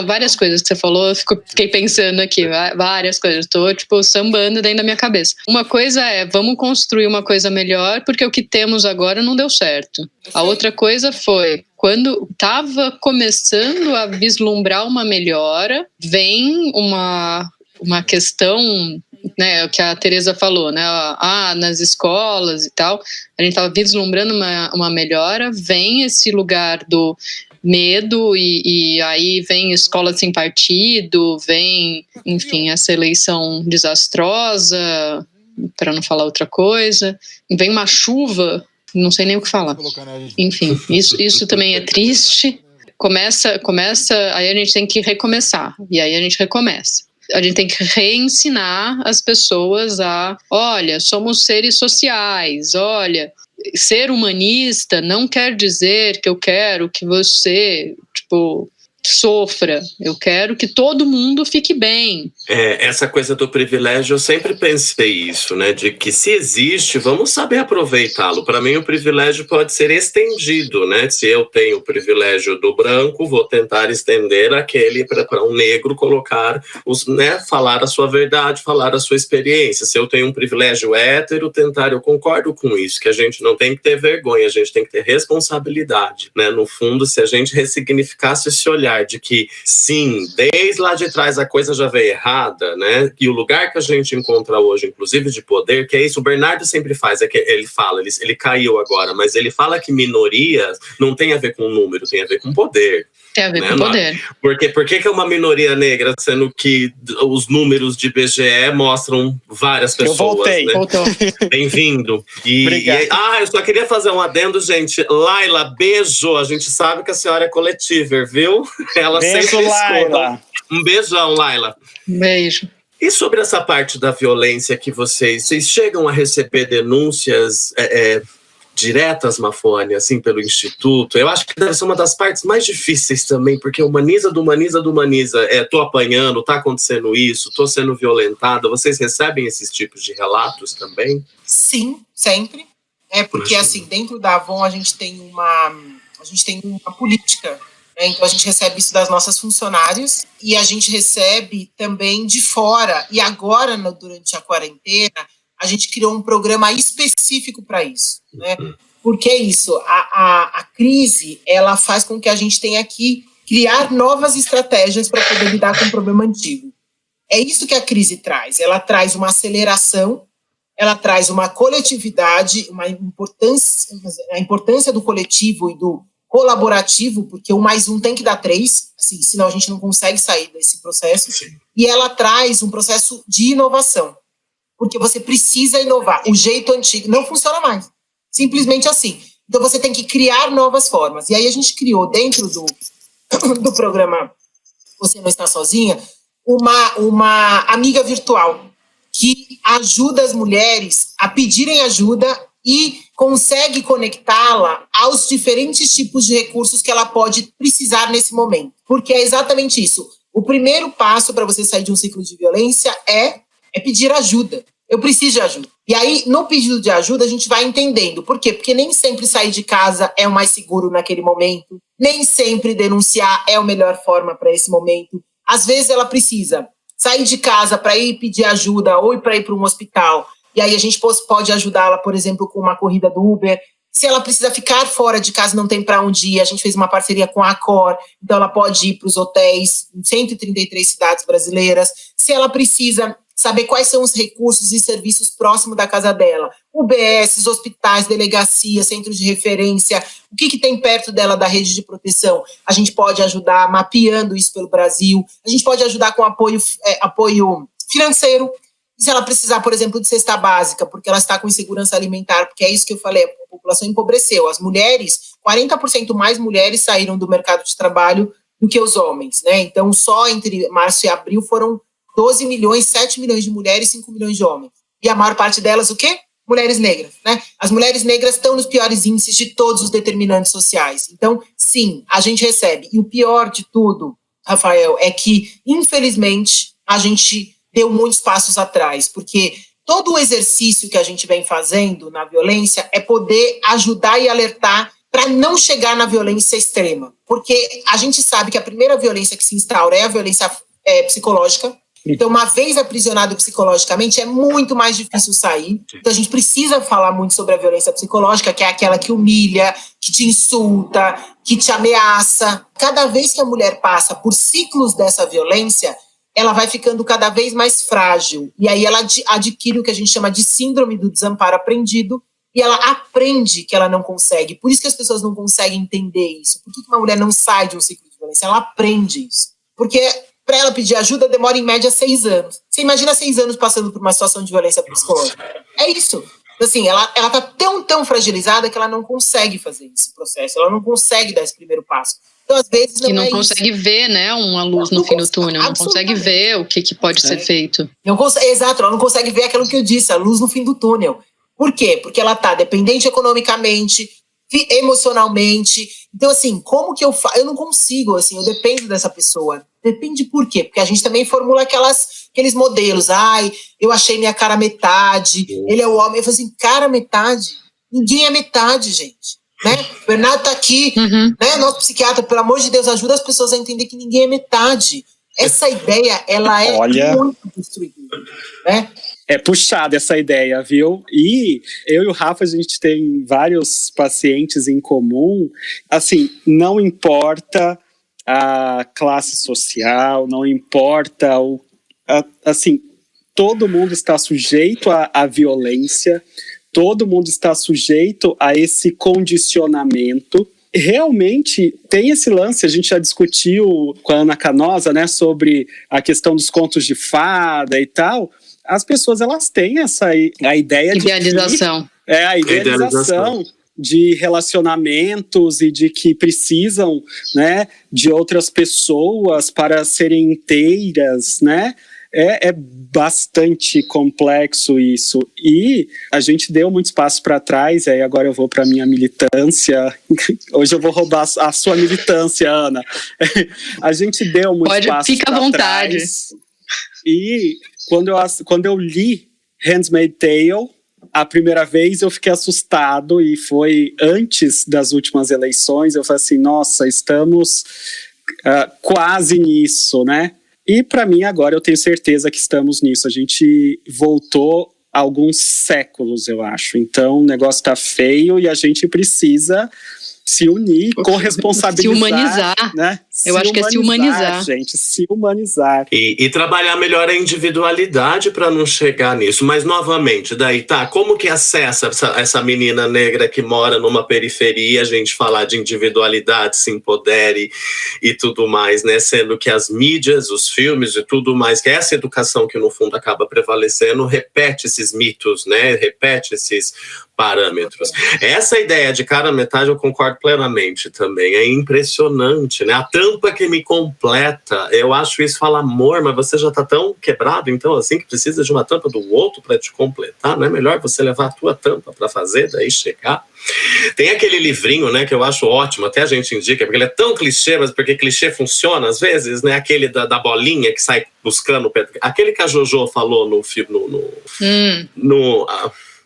várias coisas que você falou, eu fiquei pensando aqui, várias coisas, estou tipo sambando dentro da minha cabeça. Uma coisa é, vamos construir uma coisa melhor, porque o que temos agora não deu certo. A outra coisa foi, quando estava começando a vislumbrar uma melhora, vem uma questão né, o que a Tereza falou, né, nas escolas e tal, a gente estava vislumbrando uma melhora, vem esse lugar do medo e aí vem escola sem partido, vem, enfim, essa eleição desastrosa, para não falar outra coisa, vem uma chuva, não sei nem o que falar. Enfim, isso também é triste. Começa, aí a gente tem que recomeçar, e aí a gente recomeça. A gente tem que reensinar as pessoas olha, somos seres sociais, olha, ser humanista não quer dizer que eu quero que você, sofra, eu quero que todo mundo fique bem. Essa coisa do privilégio, eu sempre pensei isso, né, de que se existe, vamos saber aproveitá-lo. Para mim o privilégio pode ser estendido, né, se eu tenho o privilégio do branco, vou tentar estender aquele para um negro colocar, falar a sua verdade, falar a sua experiência. Se eu tenho um privilégio hétero, eu concordo com isso, que a gente não tem que ter vergonha, a gente tem que ter responsabilidade, né, no fundo, se a gente ressignificasse esse olhar de que, sim, desde lá de trás a coisa já veio errada, né? E o lugar que a gente encontra hoje, inclusive de poder, que é isso, o Bernardo sempre faz, é que ele fala, ele caiu agora, mas ele fala que minorias não tem a ver com número, tem a ver com poder. Tem a ver com poder. Por que é uma minoria negra, sendo que os números de IBGE mostram várias pessoas? Eu voltei. Né? Voltou. Bem-vindo. Obrigado. Eu só queria fazer um adendo, gente. Laila, beijo. A gente sabe que a senhora é coletíver, viu? Ela beijo, sempre Laila. Um beijão, Laila. Beijo. E sobre essa parte da violência que vocês chegam a receber denúncias diretas, Mafone, assim, pelo Instituto? Eu acho que deve ser uma das partes mais difíceis também, porque humaniza. Tô apanhando, tá acontecendo isso, tô sendo violentada. Vocês recebem esses tipos de relatos também? Sim, sempre. Porque, assim, dentro da Avon a gente tem uma política, né? Então a gente recebe isso das nossas funcionárias e a gente recebe também de fora. E agora, durante a quarentena, a gente criou um programa específico para isso, né? Porque é isso, a crise, ela faz com que a gente tenha que criar novas estratégias para poder lidar com o problema antigo. É isso que a crise traz. Ela traz uma aceleração, ela traz uma coletividade, a importância do coletivo e do colaborativo, porque 1 mais 1 tem que dar 3, assim, senão a gente não consegue sair desse processo. Sim. E ela traz um processo de inovação, porque você precisa inovar. O jeito antigo não funciona mais, simplesmente assim. Então você tem que criar novas formas. E aí a gente criou, dentro do programa Você Não Está Sozinha, uma amiga virtual que ajuda as mulheres a pedirem ajuda e consegue conectá-la aos diferentes tipos de recursos que ela pode precisar nesse momento. Porque é exatamente isso. O primeiro passo para você sair de um ciclo de violência é pedir ajuda. Eu preciso de ajuda. E aí, no pedido de ajuda, a gente vai entendendo. Por quê? Porque nem sempre sair de casa é o mais seguro naquele momento. Nem sempre denunciar é a melhor forma para esse momento. Às vezes ela precisa sair de casa para ir pedir ajuda ou para ir para um hospital. E aí a gente pode ajudá-la, por exemplo, com uma corrida do Uber. Se ela precisa ficar fora de casa e não tem para onde ir, a gente fez uma parceria com a Accor, então ela pode ir para os hotéis em 133 cidades brasileiras. Se ela precisa saber quais são os recursos e serviços próximos da casa dela, UBS, hospitais, delegacias, centros de referência, o que tem perto dela da rede de proteção, a gente pode ajudar mapeando isso pelo Brasil, a gente pode ajudar com apoio financeiro. Se ela precisar, por exemplo, de cesta básica, porque ela está com insegurança alimentar, porque é isso que eu falei, a população empobreceu. As mulheres, 40% mais mulheres saíram do mercado de trabalho do que os homens, né? Então, só entre março e abril foram 12 milhões, 7 milhões de mulheres, 5 milhões de homens. E a maior parte delas, o quê? Mulheres negras, né? As mulheres negras estão nos piores índices de todos os determinantes sociais. Então, sim, a gente recebe. E o pior de tudo, Rafael, é que, infelizmente, a gente deu muitos passos atrás, porque todo o exercício que a gente vem fazendo na violência é poder ajudar e alertar para não chegar na violência extrema. Porque a gente sabe que a primeira violência que se instaura é a violência psicológica. Então, uma vez aprisionado psicologicamente, é muito mais difícil sair. Então, a gente precisa falar muito sobre a violência psicológica, que é aquela que humilha, que te insulta, que te ameaça. Cada vez que a mulher passa por ciclos dessa violência, ela vai ficando cada vez mais frágil. E aí ela adquire o que a gente chama de síndrome do desamparo aprendido, e ela aprende que ela não consegue. Por isso que as pessoas não conseguem entender isso. Por que uma mulher não sai de um ciclo de violência? Ela aprende isso. Porque para ela pedir ajuda demora em média 6 anos. Você imagina 6 anos passando por uma situação de violência psicológica? É isso. Assim, ela tá tão fragilizada que ela não consegue fazer esse processo. Ela não consegue dar esse primeiro passo. Então, às vezes, não consegue ver, né, uma luz no fim do túnel. Não consegue ver o que pode ser feito. Exato, ela não consegue ver aquilo que eu disse, a luz no fim do túnel. Por quê? Porque ela está dependente economicamente, emocionalmente. Então, assim, como que eu faço? Eu não consigo, assim, eu dependo dessa pessoa. Depende por quê? Porque a gente também formula aqueles modelos. Eu achei minha cara metade, ele é o homem. Eu falo assim, cara metade? Ninguém é metade, gente. Né? O Bernardo tá aqui, né? Nosso psiquiatra, pelo amor de Deus, ajuda as pessoas a entender que ninguém é metade. Essa ideia, ela é muito destruidora, né? É puxada essa ideia, viu? E eu e o Rafa, a gente tem vários pacientes em comum. Assim, não importa a classe social, não importa assim, todo mundo está sujeito à violência, todo mundo está sujeito a esse condicionamento. Realmente tem esse lance, a gente já discutiu com a Ana Canosa, né, sobre a questão dos contos de fada e tal. As pessoas, elas têm a ideia idealização. A idealização de relacionamentos e de que precisam, né, de outras pessoas para serem inteiras, né? É bastante complexo isso. E a gente deu muito espaço para trás, aí agora eu vou para a minha militância. Hoje eu vou roubar a sua militância, Ana. A gente deu muito espaço para trás. E quando eu li Handmaid's Tale, a primeira vez eu fiquei assustado, e foi antes das últimas eleições. Eu falei assim, nossa, estamos quase nisso, né? E para mim agora eu tenho certeza que estamos nisso. A gente voltou há alguns séculos, eu acho. Então o negócio está feio e a gente precisa se unir, corresponsabilizar. Se humanizar. Né? Eu acho que é se humanizar. Gente, se humanizar. E trabalhar melhor a individualidade para não chegar nisso. Mas, novamente, daí, como que acessa essa menina negra que mora numa periferia, a gente falar de individualidade, se empodere e tudo mais, né? Sendo que as mídias, os filmes e tudo mais, que essa educação que, no fundo, acaba prevalecendo, repete esses mitos, né? Repete esses parâmetros. Essa ideia de cara metade eu concordo plenamente também. É impressionante, né? A tampa que me completa. Eu acho isso, fala amor, mas você já tá tão quebrado, então, assim, que precisa de uma tampa do outro para te completar. Não é melhor você levar a tua tampa para fazer, daí chegar? Tem aquele livrinho, né, que eu acho ótimo, até a gente indica, porque ele é tão clichê, mas porque clichê funciona às vezes, né? Aquele da bolinha que sai buscando. Aquele que a Jojo falou no filme.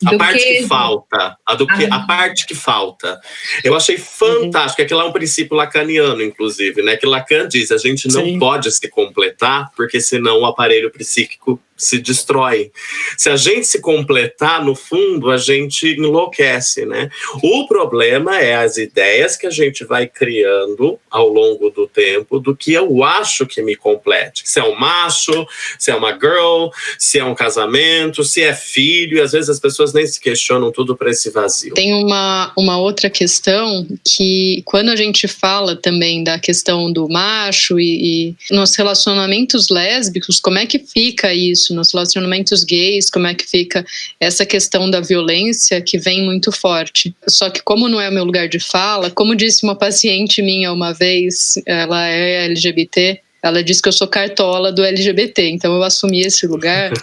A parte que falta, a parte que falta. Eu achei fantástico, aquilo é um princípio lacaniano, inclusive, né? Que Lacan diz, a gente não pode se completar, porque senão o aparelho psíquico se destrói. Se a gente se completar, no fundo, a gente enlouquece, né? O problema é as ideias que a gente vai criando ao longo do tempo do que eu acho que me complete. Se é um macho, se é uma girl, se é um casamento, se é filho, e às vezes as pessoas nem se questionam tudo para esse vazio. Tem uma outra questão que, quando a gente fala também da questão do macho e nos relacionamentos lésbicos, como é que fica isso? Nos relacionamentos gays, como é que fica essa questão da violência que vem muito forte. Só que, como não é o meu lugar de fala, como disse uma paciente minha uma vez, ela é LGBT, ela disse que eu sou cartola do LGBT, então eu assumi esse lugar.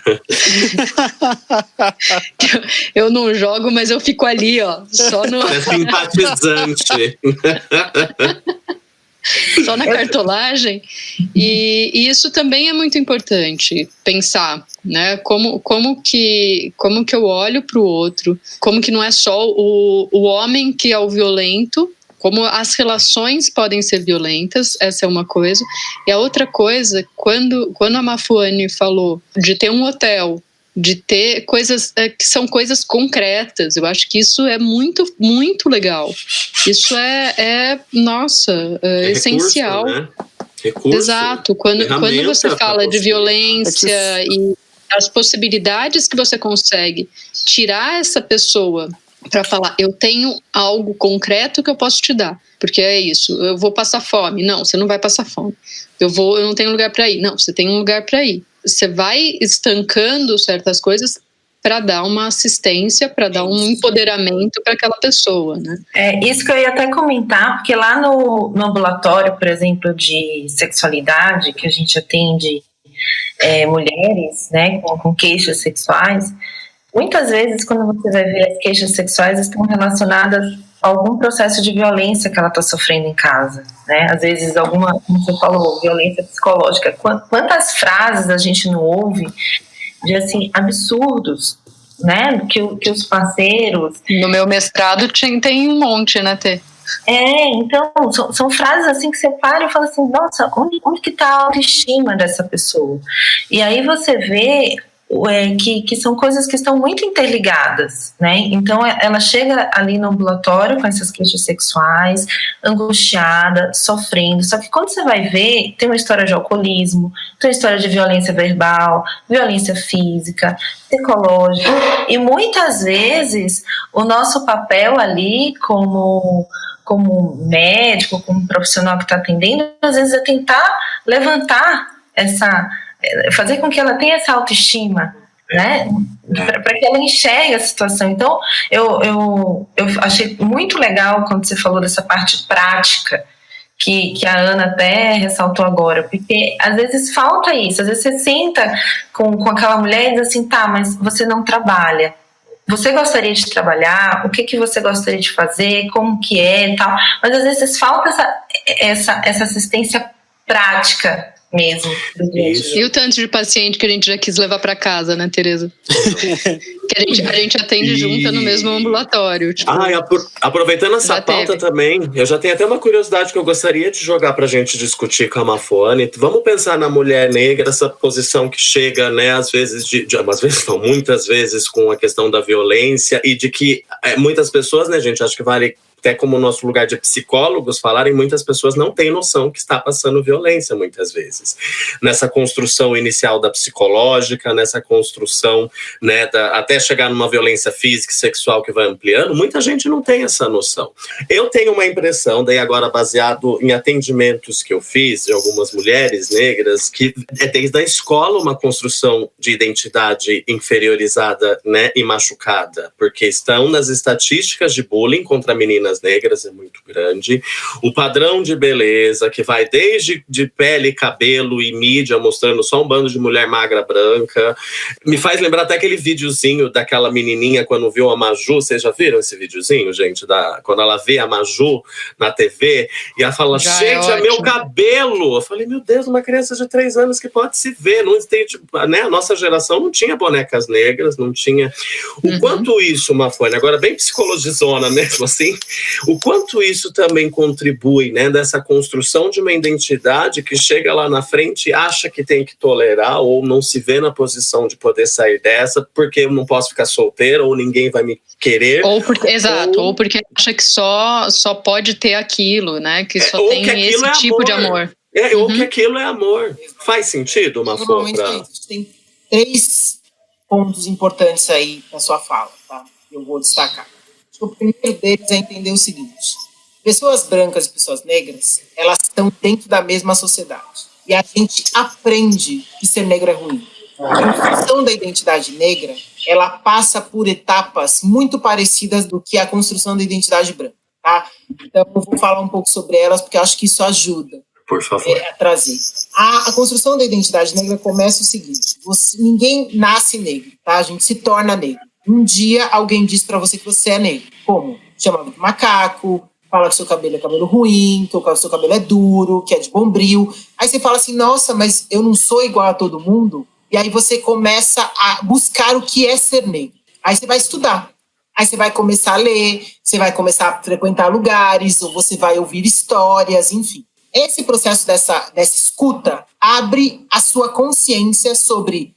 Eu não jogo, mas eu fico ali, ó, só no... É simpatizante. Só na cartolagem. E isso também é muito importante, pensar, né? Como que eu olho para o outro, como que não é só o homem que é o violento, como as relações podem ser violentas, essa é uma coisa. E a outra coisa, quando a Mafuane falou de ter um hotel, de ter coisas que são coisas concretas, eu acho que isso é muito, muito legal. Isso é essencial. Recurso, né? Recurso, exato. Quando você fala de violência e as possibilidades que você consegue tirar essa pessoa para falar, eu tenho algo concreto que eu posso te dar, porque é isso, eu vou passar fome. Não, você não vai passar fome. Eu não tenho lugar para ir. Não, você tem um lugar para ir. Você vai estancando certas coisas para dar uma assistência, para dar um empoderamento para aquela pessoa, né? Isso que eu ia até comentar, porque lá no ambulatório, por exemplo, de sexualidade, que a gente atende mulheres, né, com queixas sexuais, muitas vezes, quando você vai ver, as queixas sexuais estão relacionadas a algum processo de violência que ela está sofrendo em casa, né? Às vezes, alguma, como você falou, violência psicológica. Quantas frases a gente não ouve de, assim, absurdos, né? Que os parceiros... No meu mestrado tem um monte, né, Tê? Então, são frases assim que você para e fala assim, nossa, onde que está a autoestima dessa pessoa? E aí você vê que são coisas que estão muito interligadas, né? Então ela chega ali no ambulatório com essas queixas sexuais, angustiada, sofrendo, só que quando você vai ver, tem uma história de alcoolismo, tem uma história de violência verbal, violência física, psicológica, e muitas vezes o nosso papel ali como médico, como profissional que está atendendo, às vezes é tentar levantar fazer com que ela tenha essa autoestima, né? Para que ela enxergue a situação. Então, eu achei muito legal quando você falou dessa parte prática, que a Ana até ressaltou agora, porque às vezes falta isso, às vezes você senta com aquela mulher e diz assim, tá, mas você não trabalha. Você gostaria de trabalhar? O que você gostaria de fazer? Como que é e tal? Mas às vezes falta essa assistência prática mesmo. E o tanto de paciente que a gente já quis levar para casa, né, Tereza? Que a gente atende junta no mesmo ambulatório. Tipo, aproveitando essa pauta também, eu já tenho até uma curiosidade que eu gostaria de jogar pra gente discutir com a Mafone. Vamos pensar na mulher negra, essa posição que chega, né, às vezes, muitas vezes com a questão da violência e de que muitas pessoas, né, gente, acho que vale até como o nosso lugar de psicólogos falarem, muitas pessoas não têm noção que está passando violência muitas vezes. Nessa construção inicial da psicológica, nessa construção, né, até chegar numa violência física e sexual que vai ampliando, muita gente não tem essa noção. Eu tenho uma impressão, daí agora baseado em atendimentos que eu fiz de algumas mulheres negras, que é desde a escola uma construção de identidade inferiorizada, né, e machucada, porque estão nas estatísticas de bullying contra meninas negras é muito grande, o padrão de beleza que vai desde de pele, cabelo e mídia mostrando só um bando de mulher magra branca, me faz lembrar até aquele videozinho daquela menininha quando viu a Maju. Vocês já viram esse videozinho, gente? Quando ela vê a Maju na TV e ela fala, gente, é meu cabelo. Eu falei, meu Deus, uma criança de 3 anos que pode se ver, não tem, né? A nossa geração não tinha bonecas negras, não tinha o quanto isso, Mafone, agora bem psicologizona mesmo assim, o quanto isso também contribui, né, dessa construção de uma identidade que chega lá na frente e acha que tem que tolerar ou não se vê na posição de poder sair dessa porque eu não posso ficar solteira ou ninguém vai me querer. Ou porque acha que só pode ter aquilo, né, que só tem esse tipo de amor. Ou que aquilo é amor. Faz sentido, Mafone? A gente tem 3 pontos importantes aí na sua fala, tá? Eu vou destacar. O primeiro deles é entender o seguinte: pessoas brancas e pessoas negras, elas estão dentro da mesma sociedade. E a gente aprende que ser negro é ruim. A construção da identidade negra, ela passa por etapas muito parecidas do que a construção da identidade branca, tá? Então, eu vou falar um pouco sobre elas, porque eu acho que isso ajuda. Por favor. A trazer. A construção da identidade negra começa o seguinte: ninguém nasce negro, tá? A gente se torna negro. Um dia alguém diz pra você que você é negro. Como? Chama de macaco, fala que seu cabelo é cabelo ruim, que o seu cabelo é duro, que é de bombril. Aí você fala assim, nossa, mas eu não sou igual a todo mundo. E aí você começa a buscar o que é ser negro. Aí você vai estudar. Aí você vai começar a ler, você vai começar a frequentar lugares, ou você vai ouvir histórias, enfim. Esse processo dessa escuta abre a sua consciência sobre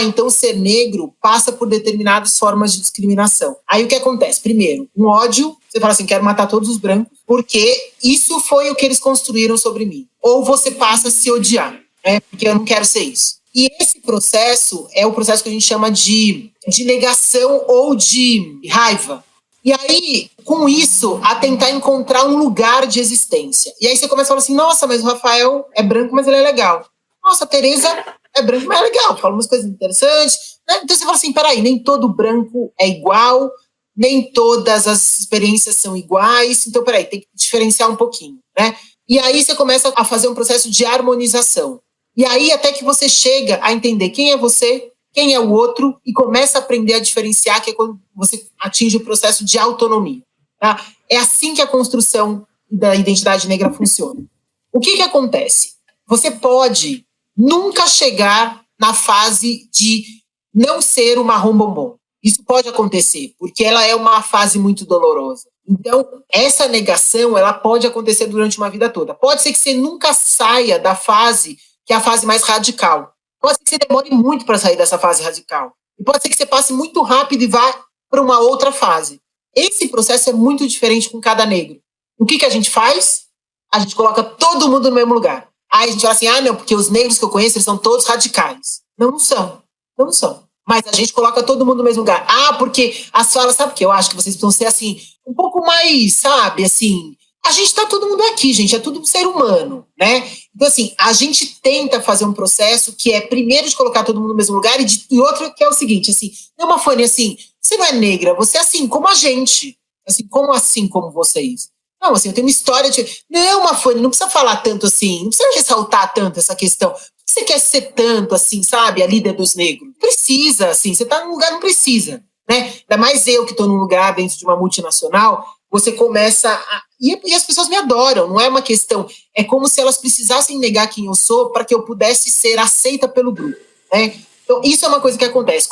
Então ser negro passa por determinadas formas de discriminação. Aí o que acontece? Primeiro, um ódio, você fala assim, quero matar todos os brancos, porque isso foi o que eles construíram sobre mim. Ou você passa a se odiar, né? Porque eu não quero ser isso. E esse processo é o processo que a gente chama de negação ou de raiva. E aí, com isso, a tentar encontrar um lugar de existência. E aí você começa a falar assim, nossa, mas o Rafael é branco, mas ele é legal. Nossa, a Tereza é branco, mas é legal, fala umas coisas interessantes. Né? Então você fala assim, peraí, nem todo branco é igual, nem todas as experiências são iguais, então peraí, tem que diferenciar um pouquinho, né? E aí você começa a fazer um processo de harmonização. E aí até que você chega a entender quem é você, quem é o outro, e começa a aprender a diferenciar, que é quando você atinge o processo de autonomia. Tá? É assim que a construção da identidade negra funciona. O que acontece? Você pode nunca chegar na fase de não ser o marrom bombom. Isso pode acontecer, porque ela é uma fase muito dolorosa. Então, essa negação, ela pode acontecer durante uma vida toda. Pode ser que você nunca saia da fase que é a fase mais radical. Pode ser que você demore muito para sair dessa fase radical. E pode ser que você passe muito rápido e vá para uma outra fase. Esse processo é muito diferente com cada negro. O que a gente faz? A gente coloca todo mundo no mesmo lugar. Aí a gente fala assim, não, porque os negros que eu conheço, eles são todos radicais. Não são. Mas a gente coloca todo mundo no mesmo lugar. Porque as falas, sabe o que eu acho? Que vocês precisam ser assim, um pouco mais, sabe, assim... A gente tá todo mundo aqui, gente, é tudo um ser humano, né? Então, assim, a gente tenta fazer um processo que é, primeiro, de colocar todo mundo no mesmo lugar e outro que é o seguinte, assim, não, Mafone, assim, você não é negra, você é assim como a gente, assim como vocês. Não, assim, eu tenho uma história de... Não, Mafone, não precisa falar tanto assim, não precisa ressaltar tanto essa questão. Por que você quer ser tanto, assim, sabe, a líder dos negros? Precisa, assim, você tá num lugar, não precisa, né? Ainda mais eu que tô num lugar dentro de uma multinacional, você começa a... E as pessoas me adoram, não é uma questão... É como se elas precisassem negar quem eu sou para que eu pudesse ser aceita pelo grupo, né? Então, isso é uma coisa que acontece.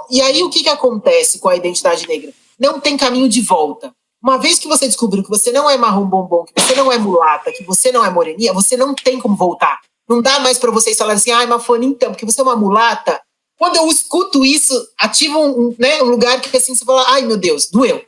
E aí, o que acontece com a identidade negra? Não tem caminho de volta. Uma vez que você descobriu que você não é marrom bombom, que você não é mulata, que você não é moreninha, você não tem como voltar. Não dá mais para vocês falarem assim, Mafone, então, porque você é uma mulata. Quando eu escuto isso, ativa um lugar que assim, você fala, ai meu Deus, doeu.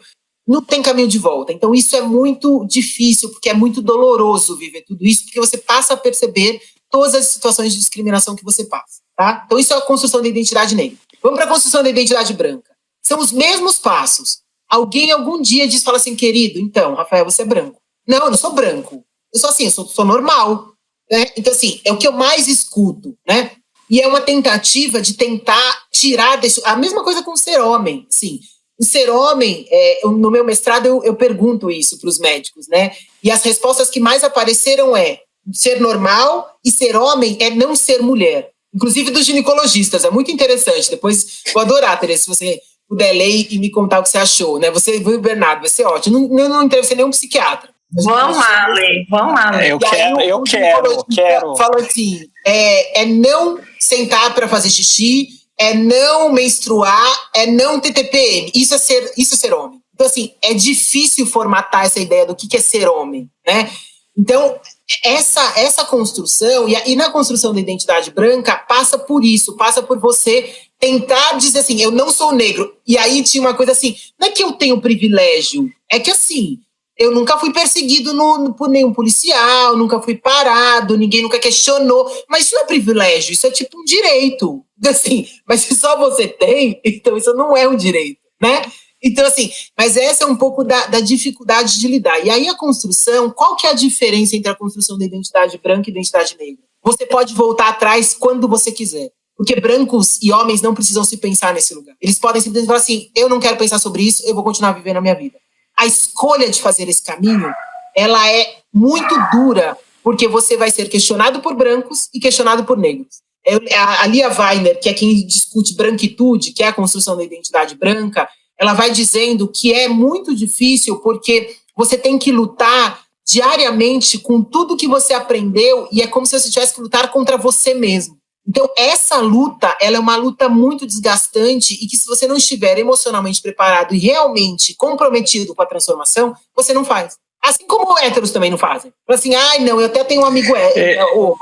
Não tem caminho de volta. Então isso é muito difícil, porque é muito doloroso viver tudo isso, porque você passa a perceber todas as situações de discriminação que você passa. Tá? Então isso é a construção da identidade negra. Vamos para a construção da identidade branca. São os mesmos passos. Alguém algum dia fala assim, querido, então, Rafael, você é branco. Não, eu não sou branco. Eu sou assim, eu sou normal. Né? Então assim, é o que eu mais escuto, né? E é uma tentativa de tentar tirar desse... A mesma coisa com ser homem, sim. O ser homem, no meu mestrado eu pergunto isso para os médicos, né? E as respostas que mais apareceram é ser normal e ser homem é não ser mulher. Inclusive dos ginecologistas, é muito interessante. Depois vou adorar, Tereza, se você puder ler e me contar o que você achou, né? Você e o Bernardo, vai ser ótimo. Não entrevistei nenhum psiquiatra. Vamos lá, Lê. Eu quero. Fala assim, é não sentar para fazer xixi, é não menstruar, é não ter TPM. Isso é ser homem. Então, assim, é difícil formatar essa ideia do que é ser homem, né? Então, essa construção, e na construção da identidade branca, passa por isso, passa por você tentar dizer assim, eu não sou negro. E aí tinha uma coisa assim, não é que eu tenho privilégio, é que assim... Eu nunca fui perseguido por nenhum policial, nunca fui parado, ninguém nunca questionou. Mas isso não é privilégio, isso é tipo um direito. Assim, mas se só você tem, então isso não é um direito, né? Então, assim, mas essa é um pouco da dificuldade de lidar. E aí a construção, qual que é a diferença entre a construção da identidade branca e identidade negra? Você pode voltar atrás quando você quiser. Porque brancos e homens não precisam se pensar nesse lugar. Eles podem simplesmente falar assim, eu não quero pensar sobre isso, eu vou continuar vivendo a minha vida. A escolha de fazer esse caminho, ela é muito dura, porque você vai ser questionado por brancos e questionado por negros. A Lia Weiner, que é quem discute branquitude, que é a construção da identidade branca, ela vai dizendo que é muito difícil porque você tem que lutar diariamente com tudo que você aprendeu e é como se você tivesse que lutar contra você mesmo. Então, essa luta, ela é uma luta muito desgastante e que se você não estiver emocionalmente preparado e realmente comprometido com a transformação, você não faz. Assim como héteros também não fazem. Assim, não, eu até tenho um amigo hétero.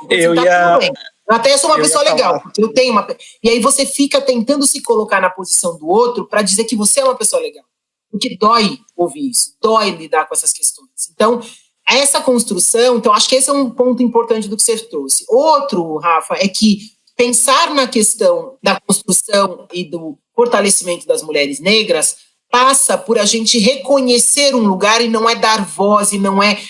Até eu sou uma pessoa legal, porque eu tenho uma... E aí você fica tentando se colocar na posição do outro para dizer que você é uma pessoa legal. Porque dói ouvir isso, dói lidar com essas questões. Então, essa construção, então acho que esse é um ponto importante do que você trouxe. Outro, Rafa, é que pensar na questão da construção e do fortalecimento das mulheres negras passa por a gente reconhecer um lugar e não é dar voz, e não é...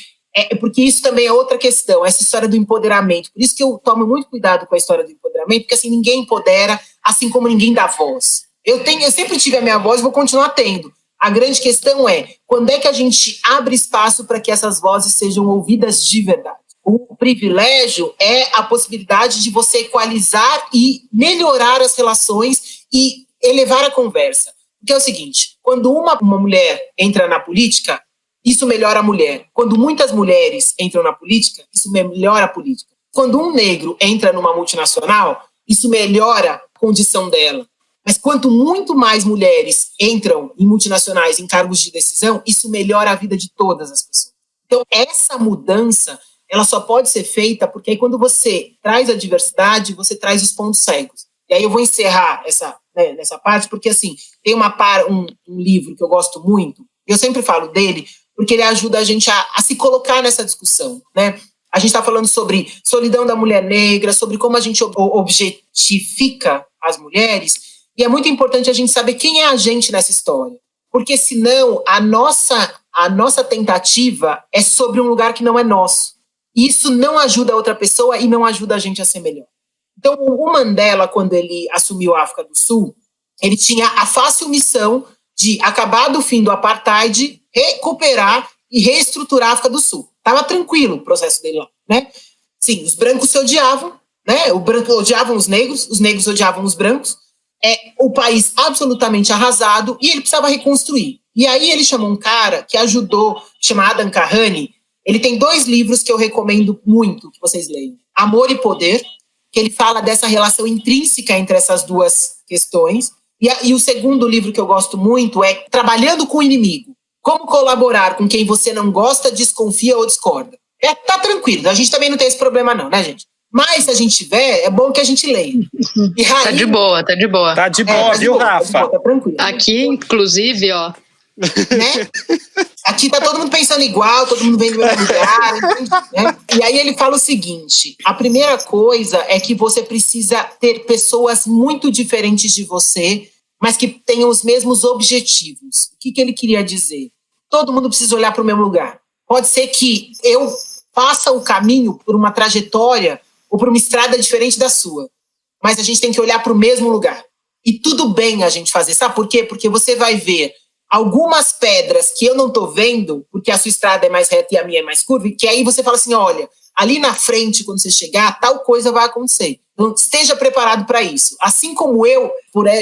porque isso também é outra questão, essa história do empoderamento. Por isso que eu tomo muito cuidado com a história do empoderamento, porque assim, ninguém empodera, assim como ninguém dá voz. Eu sempre tive a minha voz e vou continuar tendo. A grande questão é, quando é que a gente abre espaço para que essas vozes sejam ouvidas de verdade? O privilégio é a possibilidade de você equalizar e melhorar as relações e elevar a conversa. Porque é o seguinte, quando uma mulher entra na política, isso melhora a mulher. Quando muitas mulheres entram na política, isso melhora a política. Quando um negro entra numa multinacional, isso melhora a condição dela. Mas quanto muito mais mulheres entram em multinacionais, em cargos de decisão, isso melhora a vida de todas as pessoas. Então, essa mudança, ela só pode ser feita porque aí quando você traz a diversidade, você traz os pontos cegos. E aí eu vou encerrar nessa parte, porque assim, tem um livro que eu gosto muito, eu sempre falo dele, porque ele ajuda a gente a se colocar nessa discussão, né? A gente está falando sobre solidão da mulher negra, sobre como a gente objetifica as mulheres, e é muito importante a gente saber quem é a gente nessa história, porque senão a nossa tentativa é sobre um lugar que não é nosso. E isso não ajuda a outra pessoa e não ajuda a gente a ser melhor. Então, o Mandela, quando ele assumiu a África do Sul, ele tinha a fácil missão de acabar do fim do apartheid, recuperar e reestruturar a África do Sul. Estava tranquilo o processo dele lá, né? Sim, os brancos se odiavam, né? Os brancos odiavam os negros odiavam os brancos. O país absolutamente arrasado e ele precisava reconstruir. E aí ele chamou um cara que ajudou, chama Adam Kahane. Ele tem 2 livros que eu recomendo muito que vocês leiam. Amor e Poder, que ele fala dessa relação intrínseca entre essas duas questões. E o segundo livro que eu gosto muito é Trabalhando com o Inimigo. Como colaborar com quem você não gosta, desconfia ou discorda. Tá tranquilo, a gente também não tem esse problema não, né, gente? Mas se a gente tiver, é bom que a gente leia. E aí, tá de boa. Tá de boa, viu, Rafa? Tá tranquilo. Aqui, inclusive, ó. Né? Aqui tá todo mundo pensando igual, todo mundo vem do mesmo lugar, né? E aí ele fala o seguinte, a primeira coisa é que você precisa ter pessoas muito diferentes de você, mas que tenham os mesmos objetivos. O que ele queria dizer? Todo mundo precisa olhar para o mesmo lugar. Pode ser que eu faça o caminho por uma trajetória ou por uma estrada diferente da sua, mas a gente tem que olhar para o mesmo lugar. E tudo bem a gente fazer, sabe por quê? Porque você vai ver algumas pedras que eu não estou vendo, porque a sua estrada é mais reta e a minha é mais curva, e que aí você fala assim, olha, ali na frente, quando você chegar, tal coisa vai acontecer. Então, esteja preparado para isso. Assim como eu,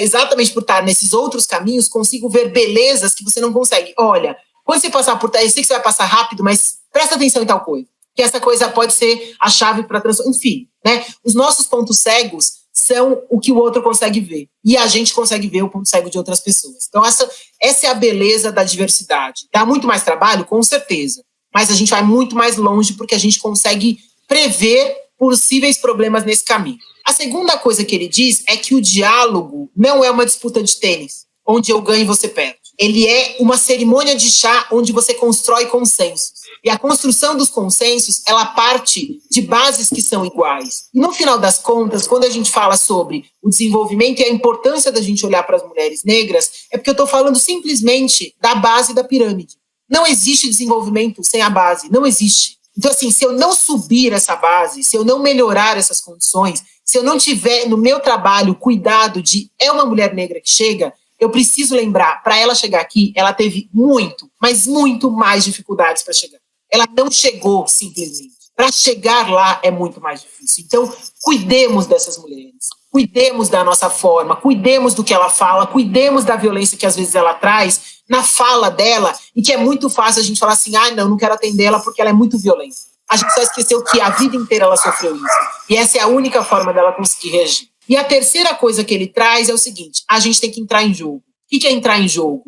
exatamente por estar nesses outros caminhos, consigo ver belezas que você não consegue. Olha, quando você passar por... Eu sei que você vai passar rápido, mas presta atenção em tal coisa. Que essa coisa pode ser a chave para transformar. Enfim, né? Os nossos pontos cegos são o que o outro consegue ver. E a gente consegue ver o ponto cego de outras pessoas. Então, essa é a beleza da diversidade. Dá muito mais trabalho? Com certeza. Mas a gente vai muito mais longe porque a gente consegue prever possíveis problemas nesse caminho. A segunda coisa que ele diz é que o diálogo não é uma disputa de tênis, onde eu ganho e você perde. Ele é uma cerimônia de chá onde você constrói consensos. E a construção dos consensos, ela parte de bases que são iguais. E no final das contas, quando a gente fala sobre o desenvolvimento e a importância da gente olhar para as mulheres negras, é porque eu estou falando simplesmente da base da pirâmide. Não existe desenvolvimento sem a base, não existe. Então, assim, se eu não subir essa base, se eu não melhorar essas condições, se eu não tiver no meu trabalho cuidado de é uma mulher negra que chega, eu preciso lembrar, para ela chegar aqui, ela teve muito, mas muito mais dificuldades para chegar. Ela não chegou simplesmente. Para chegar lá é muito mais difícil. Então, cuidemos dessas mulheres, cuidemos da nossa forma, cuidemos do que ela fala, cuidemos da violência que às vezes ela traz na fala dela, e que é muito fácil a gente falar assim, não quero atender ela porque ela é muito violenta. A gente só esqueceu que a vida inteira ela sofreu isso. E essa é a única forma dela conseguir reagir. E a terceira coisa que ele traz é o seguinte, a gente tem que entrar em jogo. O que é entrar em jogo?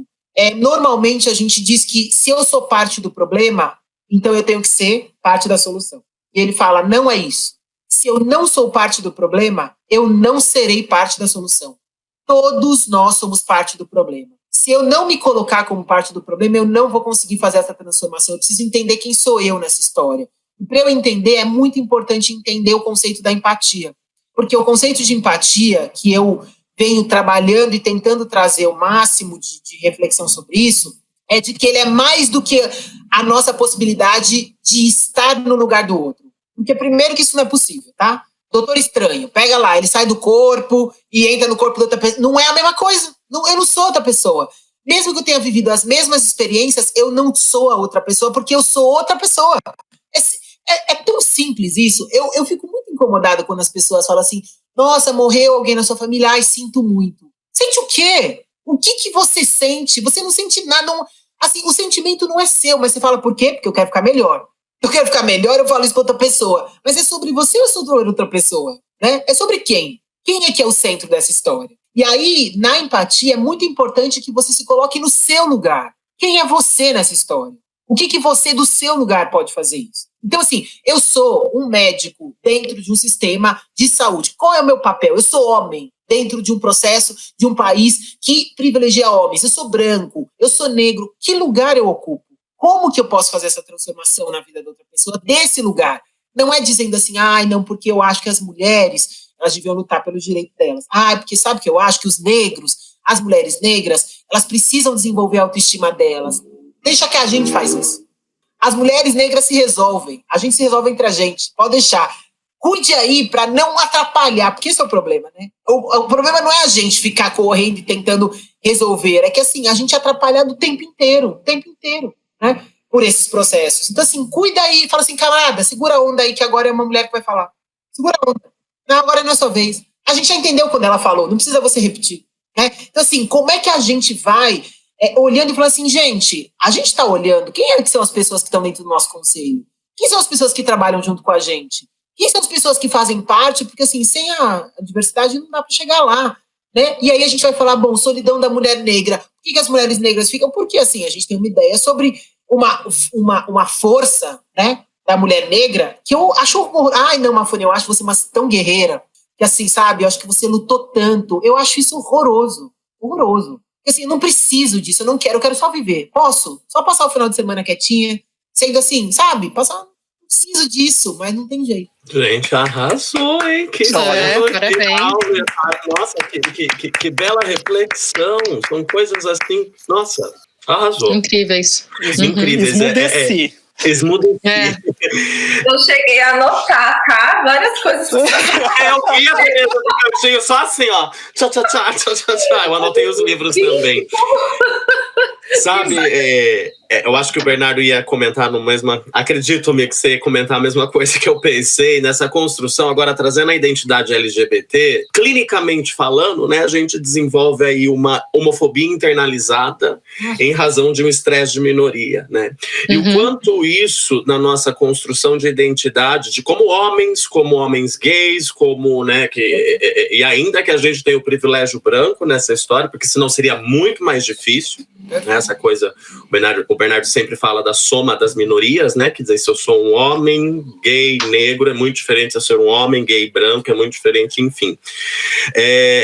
Normalmente a gente diz que se eu sou parte do problema, então eu tenho que ser parte da solução. E ele fala, não é isso. Se eu não sou parte do problema, eu não serei parte da solução. Todos nós somos parte do problema. Se eu não me colocar como parte do problema, eu não vou conseguir fazer essa transformação. Eu preciso entender quem sou eu nessa história. E para eu entender, é muito importante entender o conceito da empatia. Porque o conceito de empatia, que eu venho trabalhando e tentando trazer o máximo de reflexão sobre isso, é de que ele é mais do que a nossa possibilidade de estar no lugar do outro. Porque primeiro que isso não é possível, tá? Doutor Estranho, pega lá, ele sai do corpo e entra no corpo da outra pessoa. Não é a mesma coisa. Eu não sou outra pessoa. Mesmo que eu tenha vivido as mesmas experiências, eu não sou a outra pessoa, porque eu sou outra pessoa. É tão simples isso. Eu fico muito incomodada quando as pessoas falam assim, nossa, morreu alguém na sua família, ai, sinto muito. Sente o quê? O que você sente? Você não sente nada. Não, assim, o sentimento não é seu, mas você fala por quê? Porque eu quero ficar melhor. Eu quero ficar melhor, eu falo isso para outra pessoa. Mas é sobre você ou é sobre outra pessoa? Né? É sobre quem? Quem é que é o centro dessa história? E aí, na empatia, é muito importante que você se coloque no seu lugar. Quem é você nessa história? O que você, do seu lugar, pode fazer isso? Então, assim, eu sou um médico dentro de um sistema de saúde. Qual é o meu papel? Eu sou homem dentro de um processo de um país que privilegia homens. Eu sou branco, eu sou negro. Que lugar eu ocupo? Como que eu posso fazer essa transformação na vida da outra pessoa desse lugar? Não é dizendo assim, ai, não, porque eu acho que as mulheres, elas deviam lutar pelo direito delas. Ah, porque sabe que eu acho que os negros, as mulheres negras, elas precisam desenvolver a autoestima delas. Deixa que a gente faz isso. As mulheres negras se resolvem. A gente se resolve entre a gente. Pode deixar. Cuide aí para não atrapalhar, porque esse é o problema, né? O problema não é a gente ficar correndo e tentando resolver. É que, assim, a gente é atrapalhado o tempo inteiro, né? Por esses processos. Então, assim, cuida aí. Fala assim, camarada, segura a onda aí, que agora é uma mulher que vai falar. Segura a onda. Não, agora não é sua vez. A gente já entendeu quando ela falou. Não precisa você repetir, né? Então, assim, como é que a gente vai... olhando e falando assim, gente, a gente está olhando, quem é que são as pessoas que estão dentro do nosso conselho? Quem são as pessoas que trabalham junto com a gente? Quem são as pessoas que fazem parte? Porque, assim, sem a diversidade não dá para chegar lá, né? E aí a gente vai falar, bom, solidão da mulher negra. Por que as mulheres negras ficam? Porque, assim, a gente tem uma ideia sobre uma força, né, da mulher negra, que eu acho, ai, não, Mafone, eu acho você tão guerreira, que, assim, sabe, eu acho que você lutou tanto. Eu acho isso horroroso. Porque, assim, eu não preciso disso, eu quero só viver. Posso? Só passar o final de semana quietinha, sendo assim, sabe? Não preciso disso, mas não tem jeito. Gente, arrasou, hein? Que parabéns. Nossa, que bela reflexão. São coisas assim, nossa, arrasou. Incríveis. Esmudeci. Eu cheguei a anotar, tá? Várias coisas. Eu ia mesmo, porque eu tinha só assim, ó. Tchá. Eu anotei os livros também. Sabe, eu acho que o Bernardo ia comentar no mesmo... Acredito-me que você ia comentar a mesma coisa que eu pensei nessa construção, agora trazendo a identidade LGBT. Clinicamente falando, né, a gente desenvolve aí uma homofobia internalizada em razão de um estresse de minoria, né? E o quanto isso, na nossa construção de identidade, de como homens gays, como, né, e ainda que a gente tenha o privilégio branco nessa história, porque senão seria muito mais difícil, né, essa coisa, o Bernardo sempre fala da soma das minorias, né, que dizer, se eu sou um homem gay, negro, é muito diferente se eu ser um homem gay, branco, é muito diferente, enfim.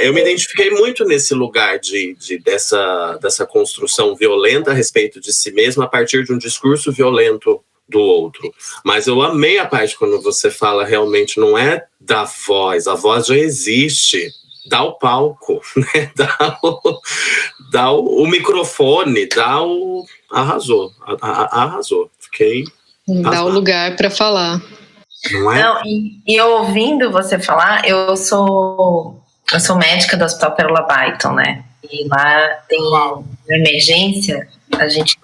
Eu me identifiquei muito nesse lugar dessa construção violenta a respeito de si mesmo a partir de um discurso violento do outro. Mas eu amei a parte quando você fala realmente não é da voz, a voz já existe. Dá o palco, né? Dá o microfone, arrasou. Fiquei... Dá o lugar para falar. Não é? Não, e ouvindo você falar, eu sou médica do Hospital Pérola Byton, né? E lá tem uma emergência, a gente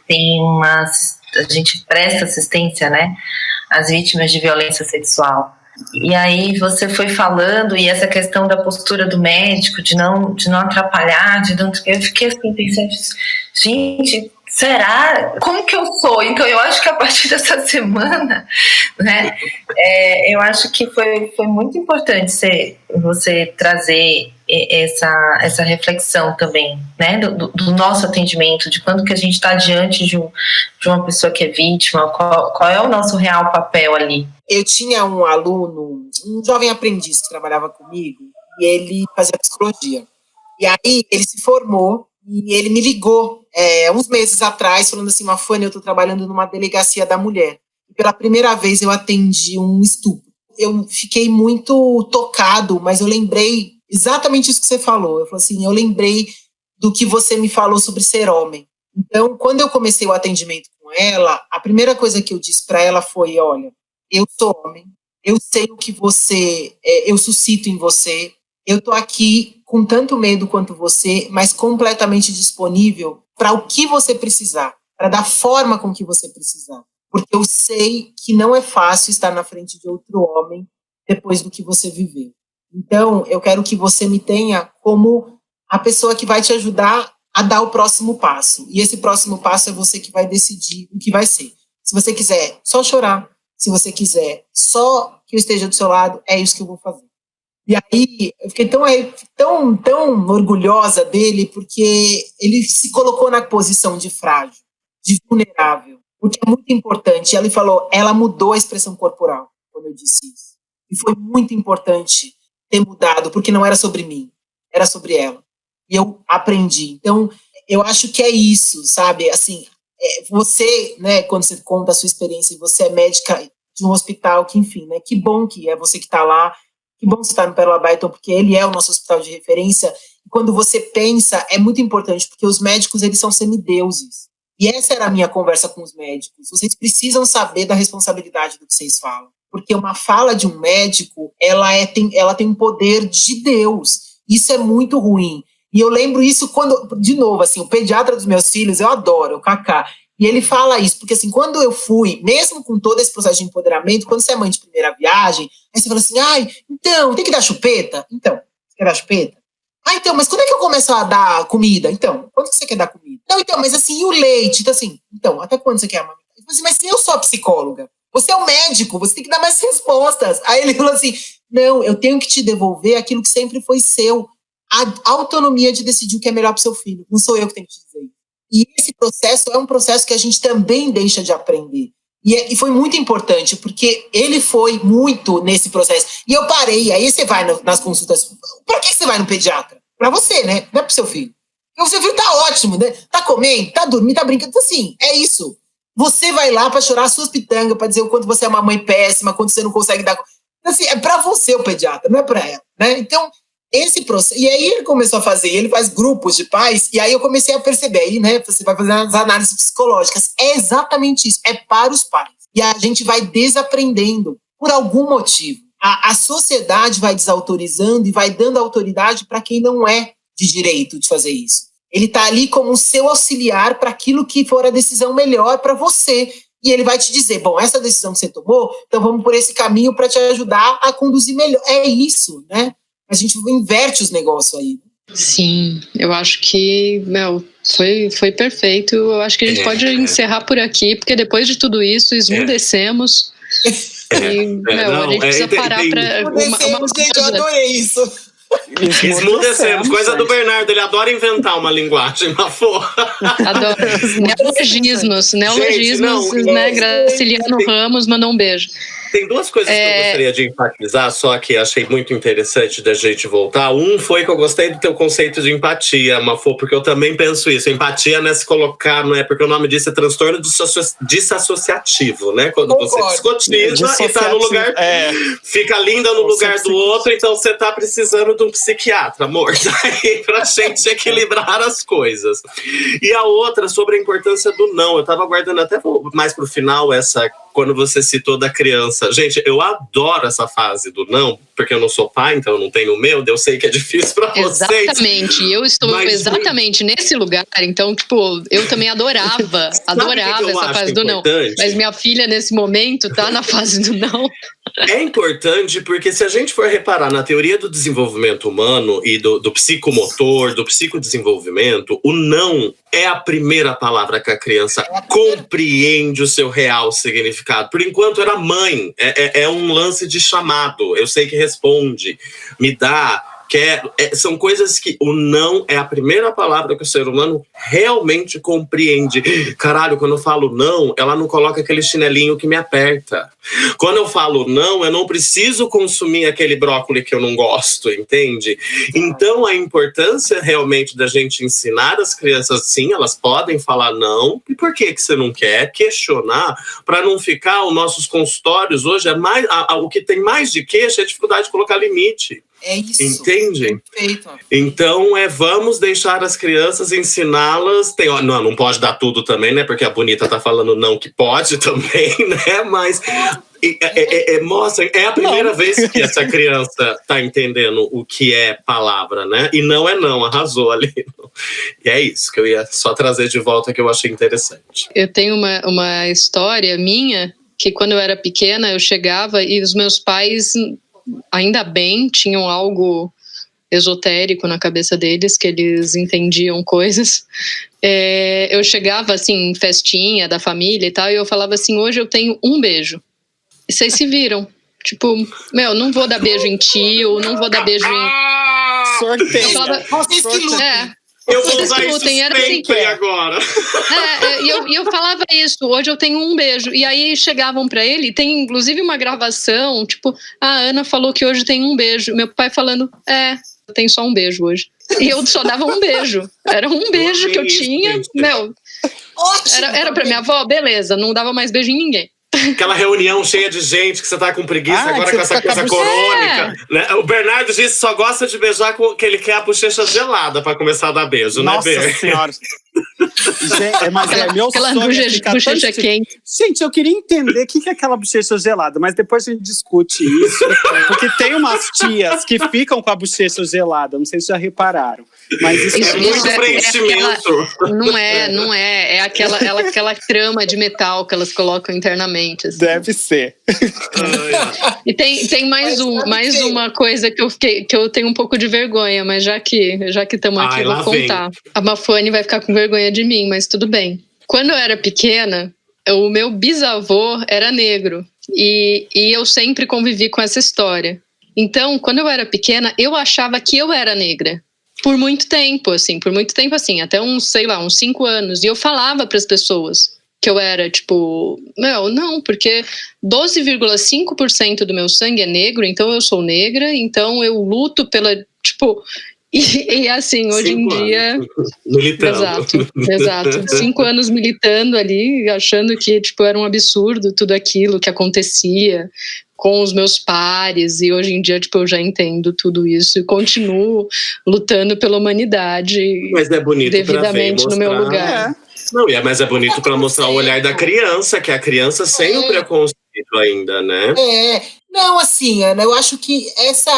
presta assistência, né, às vítimas de violência sexual. E aí você foi falando, e essa questão da postura do médico, de não atrapalhar, eu fiquei assim, pensando, gente, será? Como que eu sou? Então eu acho que a partir dessa semana, né, eu acho que foi muito importante você trazer essa reflexão também, né, do nosso atendimento, de quando que a gente está diante de uma pessoa que é vítima, qual é o nosso real papel ali, Eu tinha um aluno, um jovem aprendiz que trabalhava comigo, e ele fazia psicologia. E aí ele se formou e ele me ligou uns meses atrás, falando assim, Mafane, eu estou trabalhando numa delegacia da mulher. E pela primeira vez eu atendi um estupro. Eu fiquei muito tocado, mas eu lembrei exatamente isso que você falou. Eu falei assim, eu lembrei do que você me falou sobre ser homem. Então, quando eu comecei o atendimento com ela, a primeira coisa que eu disse para ela foi, olha, eu sou homem, eu sei o que eu suscito em você, eu tô aqui com tanto medo quanto você, mas completamente disponível para o que você precisar, para dar forma com que você precisar. Porque eu sei que não é fácil estar na frente de outro homem depois do que você viveu. Então, eu quero que você me tenha como a pessoa que vai te ajudar a dar o próximo passo. E esse próximo passo é você que vai decidir o que vai ser. Se você quiser só chorar, se você quiser só que eu esteja do seu lado, é isso que eu vou fazer. E aí, eu fiquei tão orgulhosa dele, porque ele se colocou na posição de frágil, de vulnerável, porque é muito importante. Ele falou, ela mudou a expressão corporal quando eu disse isso. E foi muito importante ter mudado, porque não era sobre mim, era sobre ela. E eu aprendi. Então, eu acho que é isso, sabe? Assim, você, né, quando você conta a sua experiência, você é médica de um hospital, que enfim, né? Que bom que é você que está lá, que bom que você está no Pérola Byton, porque ele é o nosso hospital de referência. E quando você pensa, é muito importante, porque os médicos, eles são semideuses. E essa era a minha conversa com os médicos. Vocês precisam saber da responsabilidade do que vocês falam. Porque uma fala de um médico, ela tem um poder de Deus. Isso é muito ruim. E eu lembro isso quando, de novo, assim, o pediatra dos meus filhos, eu adoro, o Kaká. E ele fala isso, porque assim, quando eu fui, mesmo com todo esse processo de empoderamento, quando você é mãe de primeira viagem, aí você fala assim, então, tem que dar chupeta? Então, você quer dar chupeta? Então, mas quando é que eu começo a dar comida? Então, quando que você quer dar comida? Não, então, mas assim, e o leite? Então, assim, até quando você quer amamentar? Eu falei assim, mas eu sou a psicóloga, você é o médico, você tem que dar mais respostas. Aí ele falou assim, não, eu tenho que te devolver aquilo que sempre foi seu, a autonomia de decidir o que é melhor para o seu filho. Não sou eu que tenho que te dizer. E esse processo é um processo que a gente também deixa de aprender. E foi muito importante, porque ele foi muito nesse processo. E eu parei, aí você vai nas consultas. Para que você vai no pediatra? Para você, né? Não é para o seu filho. Porque o seu filho tá ótimo, né? Tá comendo, tá dormindo, tá brincando. Então, assim, é isso. Você vai lá para chorar as suas pitangas, para dizer o quanto você é uma mãe péssima, quanto você não consegue dar. Então, assim, é para você o pediatra, não é para ela, né? Então, esse processo, e aí ele começou a fazer, ele faz grupos de pais, e aí eu comecei a perceber, aí, né, você vai fazer as análises psicológicas, é exatamente isso, é para os pais, e a gente vai desaprendendo por algum motivo, a sociedade vai desautorizando e vai dando autoridade para quem não é de direito de fazer isso, ele está ali como o seu auxiliar para aquilo que for a decisão melhor para você, e ele vai te dizer, bom, essa decisão que você tomou, então vamos por esse caminho para te ajudar a conduzir melhor, é isso, né? A gente inverte os negócios aí. Sim, eu acho que foi perfeito. Eu acho que a gente pode encerrar por aqui, porque depois de tudo isso, esmudecemos. E, a gente precisa parar para gente, eu adorei isso. Esmudecemos, coisa do Bernardo, ele adora inventar uma linguagem, adoro. Neologismos, né? Graciliano Ramos mandou um beijo. Tem duas coisas que eu gostaria de enfatizar, só que achei muito interessante da gente voltar. Um foi que eu gostei do teu conceito de empatia, Mafô, porque eu também penso isso. Empatia não é se colocar, não é porque o nome disso é transtorno disassociativo, né? Quando você descotiza e tá no lugar, fica linda no lugar do outro, então você tá precisando de um psiquiatra, amor, daí pra gente equilibrar as coisas. E a outra, sobre a importância do não. Eu tava guardando até mais pro final quando você citou da criança. Gente, eu adoro essa fase do não, porque eu não sou pai, então eu não tenho o meu, eu sei que é difícil pra vocês. Exatamente, eu estou exatamente nesse lugar, então, tipo, eu também adorava essa fase do não. Mas minha filha, nesse momento, tá na fase do não. É importante porque se a gente for reparar na teoria do desenvolvimento humano e do psicomotor, do psicodesenvolvimento, o não é a primeira palavra que a criança compreende o seu real significado. Por enquanto era mãe, é um lance de chamado, eu sei que responde, me dá, São coisas que o não é a primeira palavra que o ser humano realmente compreende. Caralho, quando eu falo não, ela não coloca aquele chinelinho que me aperta. Quando eu falo não, eu não preciso consumir aquele brócolis que eu não gosto, entende? Então, a importância realmente da gente ensinar as crianças, sim, elas podem falar não. E por que você não quer? Questionar, para não ficar, os nossos consultórios hoje, o que tem mais de queixa é a dificuldade de colocar limite. É isso. Entende? Perfeito. Então, vamos deixar as crianças, ensiná-las. Não pode dar tudo também, né? Porque a Bonita tá falando não que pode também, né? Mas mostra, é a primeira vez que essa criança tá entendendo o que é palavra, né? E não é não, arrasou ali. E é isso que eu ia só trazer de volta, que eu achei interessante. Eu tenho uma história minha, que quando eu era pequena, eu chegava e os meus pais, ainda bem, tinham algo esotérico na cabeça deles, que eles entendiam coisas. Eu chegava assim, em festinha da família e tal, e eu falava assim, hoje eu tenho um beijo. E vocês se viram. Tipo, não vou dar beijo em tio, não vou dar beijo em... Sorteio. Vocês que lutem. Eu vou usar isso sempre agora. E eu falava isso, hoje eu tenho um beijo. E aí chegavam pra ele, tem inclusive uma gravação, tipo, a Ana falou que hoje tem um beijo. Meu pai falando, eu tenho só um beijo hoje. E eu só dava um beijo. Era um beijo que eu tinha. Era pra minha avó, beleza, não dava mais beijo em ninguém. Aquela reunião cheia de gente que você tá com preguiça agora com essa coisa crônica. Né? O Bernardo disse que só gosta de beijar que ele quer a bochecha gelada pra começar a dar beijo, Nossa, né, Nossa Senhora. Mas meu sonho ficar bochecha quente. Gente, eu queria entender o que é aquela bochecha gelada, mas depois a gente discute isso. Porque tem umas tias que ficam com a bochecha gelada, não sei se já repararam. Mas isso é muito preenchimento. Não é. É aquela trama de metal que elas colocam internamente. Assim. Deve ser. E tem mais uma coisa que eu tenho um pouco de vergonha, mas já que estamos aqui, vou contar. A Mafone vai ficar com vergonha de mim, mas tudo bem. Quando eu era pequena, o meu bisavô era negro e eu sempre convivi com essa história. Então, quando eu era pequena, eu achava que eu era negra. Por muito tempo, assim, até uns 5 anos. E eu falava para as pessoas que eu era, tipo, não, porque 12,5% do meu sangue é negro, então eu sou negra, então eu luto pela, tipo... E assim, hoje em dia... Militando. Exato. 5 anos militando ali, achando que, tipo, era um absurdo tudo aquilo que acontecia com os meus pares, e hoje em dia, tipo, eu já entendo tudo isso e continuo lutando pela humanidade. Mas é bonito devidamente no meu lugar. Mas é bonito para mostrar o olhar da criança, que é a criança sem o preconceito ainda, né? Não, assim, Ana, eu acho que essa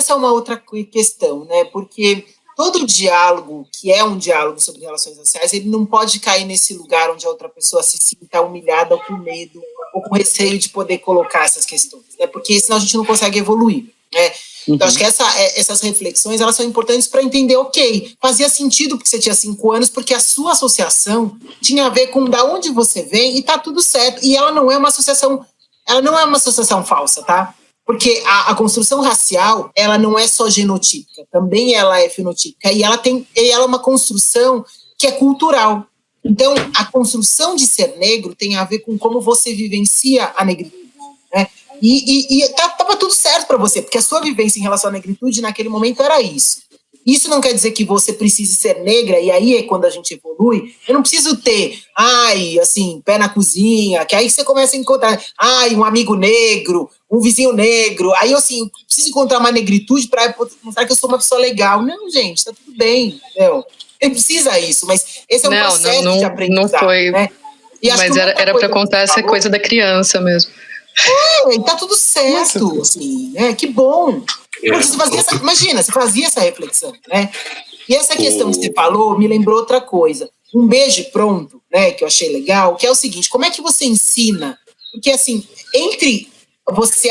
é uma outra questão, né? Porque todo diálogo, que é um diálogo sobre relações sociais, ele não pode cair nesse lugar onde a outra pessoa se sinta humilhada ou com medo ou com receio de poder colocar essas questões, né? Porque senão a gente não consegue evoluir, né? Então, acho que essas reflexões, elas são importantes para entender, fazia sentido porque você tinha 5 anos, porque a sua associação tinha a ver com da onde você vem e tá tudo certo. E ela não é uma associação falsa, tá? Porque a construção racial, ela não é só genotípica, também ela é fenotípica, e ela é uma construção que é cultural. Então, a construção de ser negro tem a ver com como você vivencia a negritude, né? E tava tudo certo para você, porque a sua vivência em relação à negritude naquele momento era isso. Isso não quer dizer que você precise ser negra, e aí é quando a gente evolui. Eu não preciso ter, pé na cozinha, que aí você começa a encontrar, um amigo negro, um vizinho negro. Aí, eu preciso encontrar uma negritude para mostrar que eu sou uma pessoa legal. Não, gente, tá tudo bem, entendeu? Não precisa isso, mas esse é um processo de aprendizado. Não foi, né? Mas era para contar essa coisa da criança mesmo. E tá tudo certo, assim, né? Que bom. Imagina, você fazia essa reflexão, né? E essa questão que você falou me lembrou outra coisa. Um beijo pronto, né? Que eu achei legal, que é o seguinte: como é que você ensina? Porque, assim, entre você,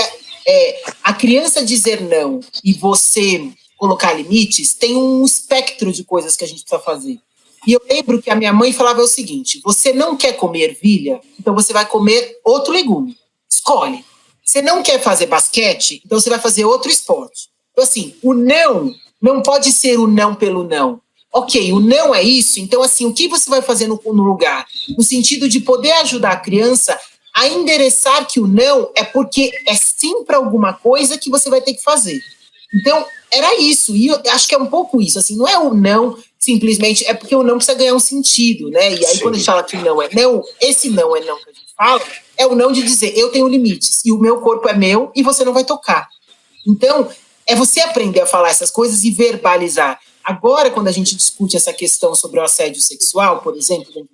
a criança dizer não e você colocar limites, tem um espectro de coisas que a gente precisa fazer. E eu lembro que a minha mãe falava o seguinte: você não quer comer ervilha, então você vai comer outro legume. Escolhe. Você não quer fazer basquete, então você vai fazer outro esporte. Então, assim, o não pode ser o não pelo não. Ok, o não é isso, então, assim, o que você vai fazer no lugar? No sentido de poder ajudar a criança a endereçar que o não é porque é sim para alguma coisa que você vai ter que fazer. Então, era isso, e eu acho que é um pouco isso, assim, não é o não simplesmente, é porque o não precisa ganhar um sentido, né? E aí, quando a gente fala que não é não, esse não é não que a gente fala, é o não de dizer, eu tenho limites, e o meu corpo é meu, e você não vai tocar. Então, é você aprender a falar essas coisas e verbalizar. Agora, quando a gente discute essa questão sobre o assédio sexual, por exemplo, dentro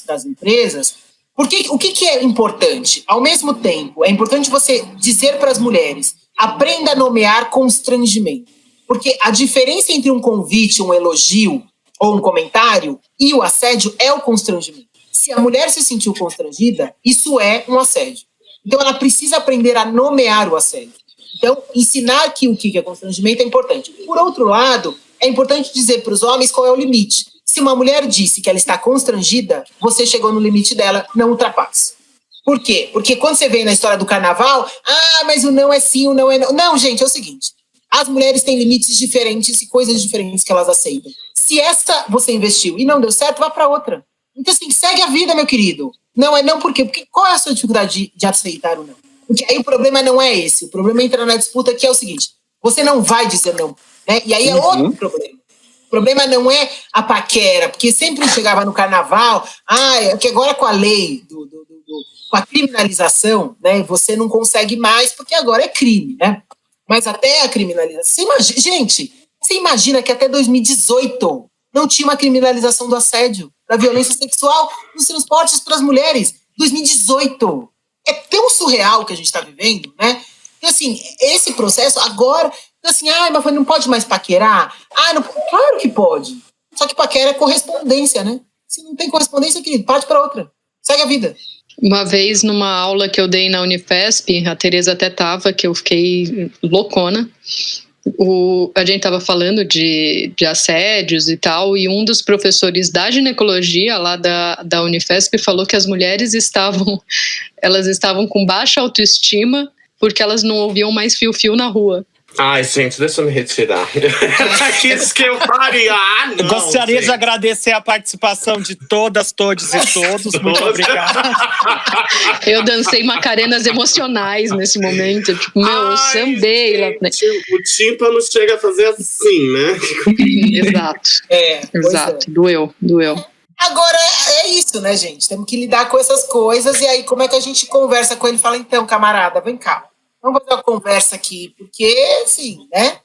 das empresas, o que é importante? Ao mesmo tempo, é importante você dizer para as mulheres, aprenda a nomear constrangimento. Porque a diferença entre um convite, um elogio ou um comentário e o assédio é o constrangimento. Se a mulher se sentiu constrangida, isso é um assédio. Então, ela precisa aprender a nomear o assédio. Então, ensinar que o que é constrangimento é importante. Por outro lado, é importante dizer para os homens qual é o limite. Se uma mulher disse que ela está constrangida, você chegou no limite dela, não ultrapasse. Por quê? Porque quando você vem na história do carnaval, mas o não é sim, o não é não. Não, gente, é o seguinte, as mulheres têm limites diferentes e coisas diferentes que elas aceitam. Se essa você investiu e não deu certo, vá para outra. Então, assim, segue a vida, meu querido. Não é não por quê? Porque qual é a sua dificuldade de aceitar o não? Porque aí o problema não é esse. O problema entra na disputa que é o seguinte, você não vai dizer não, né? E aí é outro problema. O problema não é a paquera, porque sempre chegava no carnaval, que agora com a lei, com a criminalização, né, você não consegue mais, porque agora é crime, né? Mas até a criminalização... Você imagina que até 2018 não tinha uma criminalização do assédio, da violência sexual nos transportes para as mulheres. 2018. É tão surreal o que a gente está vivendo, né? Então, assim, esse processo agora... Assim, mas não pode mais paquerar? Não, claro que pode. Só que paquera é correspondência, né? Se não tem correspondência, querido, parte para outra. Segue a vida. Uma vez, numa aula que eu dei na Unifesp, a Tereza até tava, que eu fiquei loucona. A gente tava falando de assédios e tal, e um dos professores da ginecologia lá da Unifesp falou que as mulheres estavam com baixa autoestima porque elas não ouviam mais fio-fio na rua. Ai, gente, deixa eu me retirar. Isso que eu faria. Eu gostaria de agradecer a participação de todas, todos e todos. Muito obrigado. Eu dancei macarenas emocionais nesse momento. Tipo, eu sambei lá. O tímpano chega a fazer assim, né? Exato. Exato. Doeu. Agora, é isso, né, gente? Temos que lidar com essas coisas. E aí, como é que a gente conversa com ele? Fala, então, camarada, vem cá. Vamos fazer uma conversa aqui, porque, assim, né?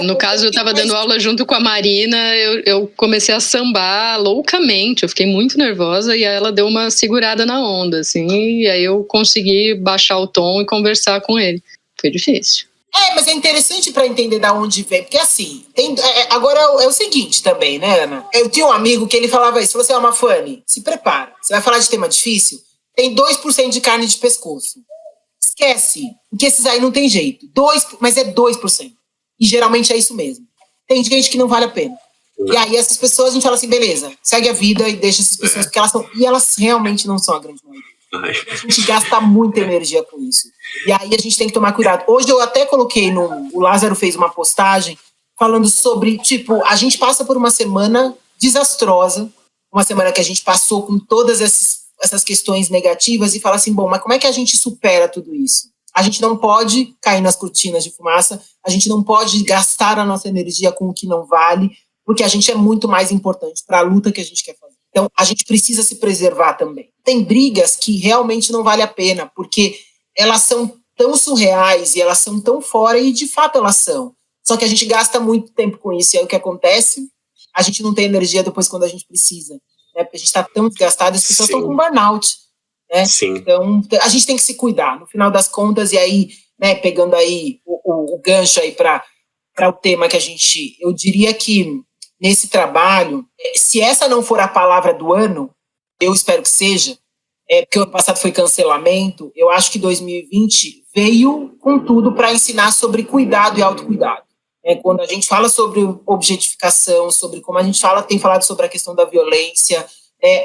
No caso, eu estava dando aula junto com a Marina, eu comecei a sambar loucamente, eu fiquei muito nervosa e aí ela deu uma segurada na onda, assim, e aí eu consegui baixar o tom e conversar com ele. Foi difícil. Mas é interessante para entender de onde vem, porque assim, agora é o seguinte também, né, Ana? Eu tinha um amigo que ele falava isso, falou assim, Mafane, se prepara, você vai falar de tema difícil, tem 2% de carne de pescoço. Esquece, porque esses aí não tem jeito. Mas é 2%. E geralmente é isso mesmo. Tem gente que não vale a pena. E aí essas pessoas, a gente fala assim, beleza, segue a vida e deixa essas pessoas, porque elas são... E elas realmente não são a grande maioria. A gente gasta muita energia com isso. E aí a gente tem que tomar cuidado. Hoje eu até coloquei o Lázaro fez uma postagem falando sobre, tipo, a gente passa por uma semana desastrosa, uma semana que a gente passou com todas essas questões negativas e fala assim, bom, mas como é que a gente supera tudo isso? A gente não pode cair nas cortinas de fumaça, a gente não pode gastar a nossa energia com o que não vale, porque a gente é muito mais importante para a luta que a gente quer fazer. Então, a gente precisa se preservar também. Tem brigas que realmente não vale a pena, porque elas são tão surreais e elas são tão fora, e de fato elas são. Só que a gente gasta muito tempo com isso, e aí o que acontece? A gente não tem energia depois quando a gente precisa. Porque a gente está tão desgastado, as pessoas estão com burnout, né? Sim. Então, a gente tem que se cuidar, no final das contas, e aí, né, pegando aí o gancho aí para o tema que eu diria que nesse trabalho, se essa não for a palavra do ano, eu espero que seja, porque o ano passado foi cancelamento, eu acho que 2020 veio com tudo para ensinar sobre cuidado e autocuidado. Quando a gente fala sobre objetificação, sobre como a gente tem falado sobre a questão da violência,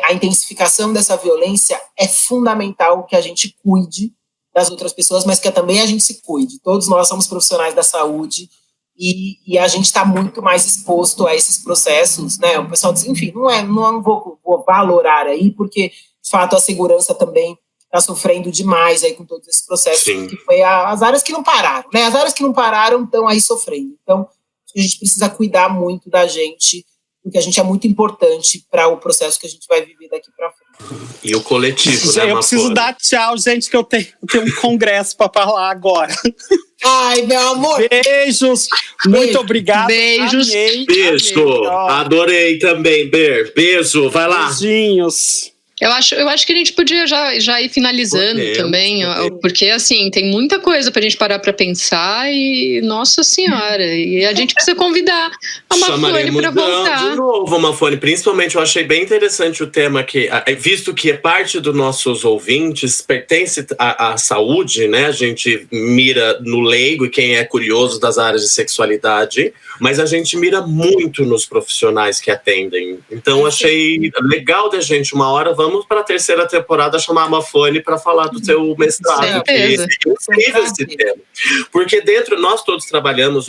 a intensificação dessa violência, é fundamental que a gente cuide das outras pessoas, mas que também a gente se cuide. Todos nós somos profissionais da saúde e a gente está muito mais exposto a esses processos, né? O pessoal diz, enfim, não vou valorar aí, porque, de fato, a segurança também está sofrendo demais aí com todos esses processos, Sim. que foi as áreas que não pararam, né? As áreas que não pararam estão aí sofrendo. Então, a gente precisa cuidar muito da gente, porque a gente é muito importante para o processo que a gente vai viver daqui para frente. E o coletivo, né, Eu preciso dar tchau, gente, que eu tenho um congresso para falar agora. Ai, meu amor. Beijos. Muito obrigado. Beijos. Amei, Beijo. amei. Adorei também, Ber. Beijo. Vai lá. Beijinhos. Eu acho que a gente podia já ir finalizando também, porque assim, tem muita coisa pra gente parar pra pensar e, nossa senhora, e a gente precisa convidar a Mafone pra voltar. De novo, Mafone, principalmente eu achei bem interessante o tema, que, visto que parte dos nossos ouvintes pertence à saúde, né, a gente mira no leigo e quem é curioso das áreas de sexualidade, mas a gente mira muito nos profissionais que atendem. Então achei legal da gente, uma hora, vamos para a terceira temporada chamar a Mafone para falar do seu mestrado. Que é incrível esse tema. Porque nós todos trabalhamos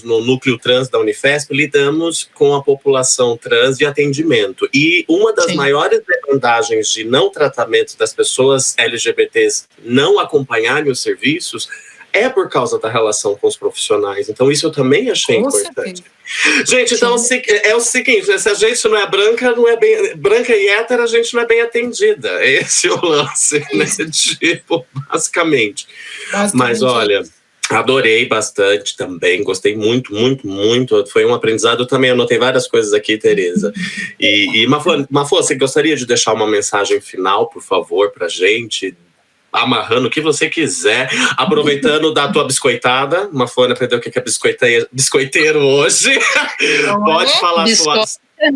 no núcleo trans da Unifesp, lidamos com a população trans de atendimento. E uma das maiores demandagens de não tratamento das pessoas LGBTs não acompanharem os serviços é por causa da relação com os profissionais. Então, isso eu também achei importante. Gente, então é o seguinte, se a gente não é branca, branca e hétera, a gente não é bem atendida. Esse é o lance, né? Tipo, basicamente. Mas olha, adorei bastante também, gostei muito, muito, muito. Foi um aprendizado, eu também anotei várias coisas aqui, Tereza. E Mafô, você gostaria de deixar uma mensagem final, por favor, pra gente? Amarrando o que você quiser, aproveitando da tua biscoitada. Mafone aprendeu o que é biscoiteiro hoje. Pode falar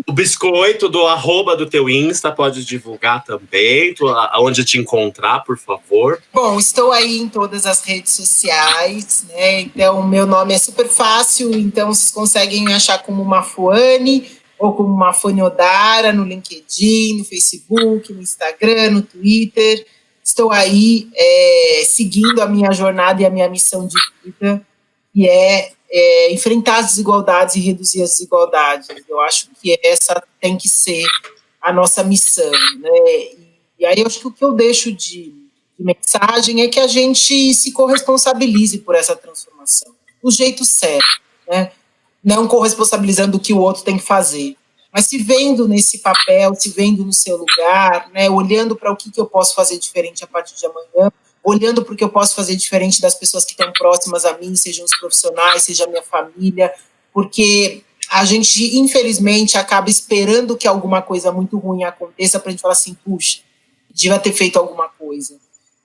o biscoito do @, do teu Insta, pode divulgar também, onde te encontrar, por favor. Bom, estou aí em todas as redes sociais, né? Então, meu nome é super fácil, então vocês conseguem me achar como Mafone ou como Mafone Odara no LinkedIn, no Facebook, no Instagram, no Twitter. Estou aí seguindo a minha jornada e a minha missão de vida, que é enfrentar as desigualdades e reduzir as desigualdades. Eu acho que essa tem que ser a nossa missão, né? E aí eu acho que o que eu deixo de mensagem é que a gente se corresponsabilize por essa transformação, do jeito certo, né? Não corresponsabilizando o que o outro tem que fazer, mas se vendo nesse papel, se vendo no seu lugar, né, olhando para o que eu posso fazer diferente a partir de amanhã, olhando para o que eu posso fazer diferente das pessoas que estão próximas a mim, sejam os profissionais, seja a minha família, porque a gente, infelizmente, acaba esperando que alguma coisa muito ruim aconteça para a gente falar assim, puxa, devia ter feito alguma coisa.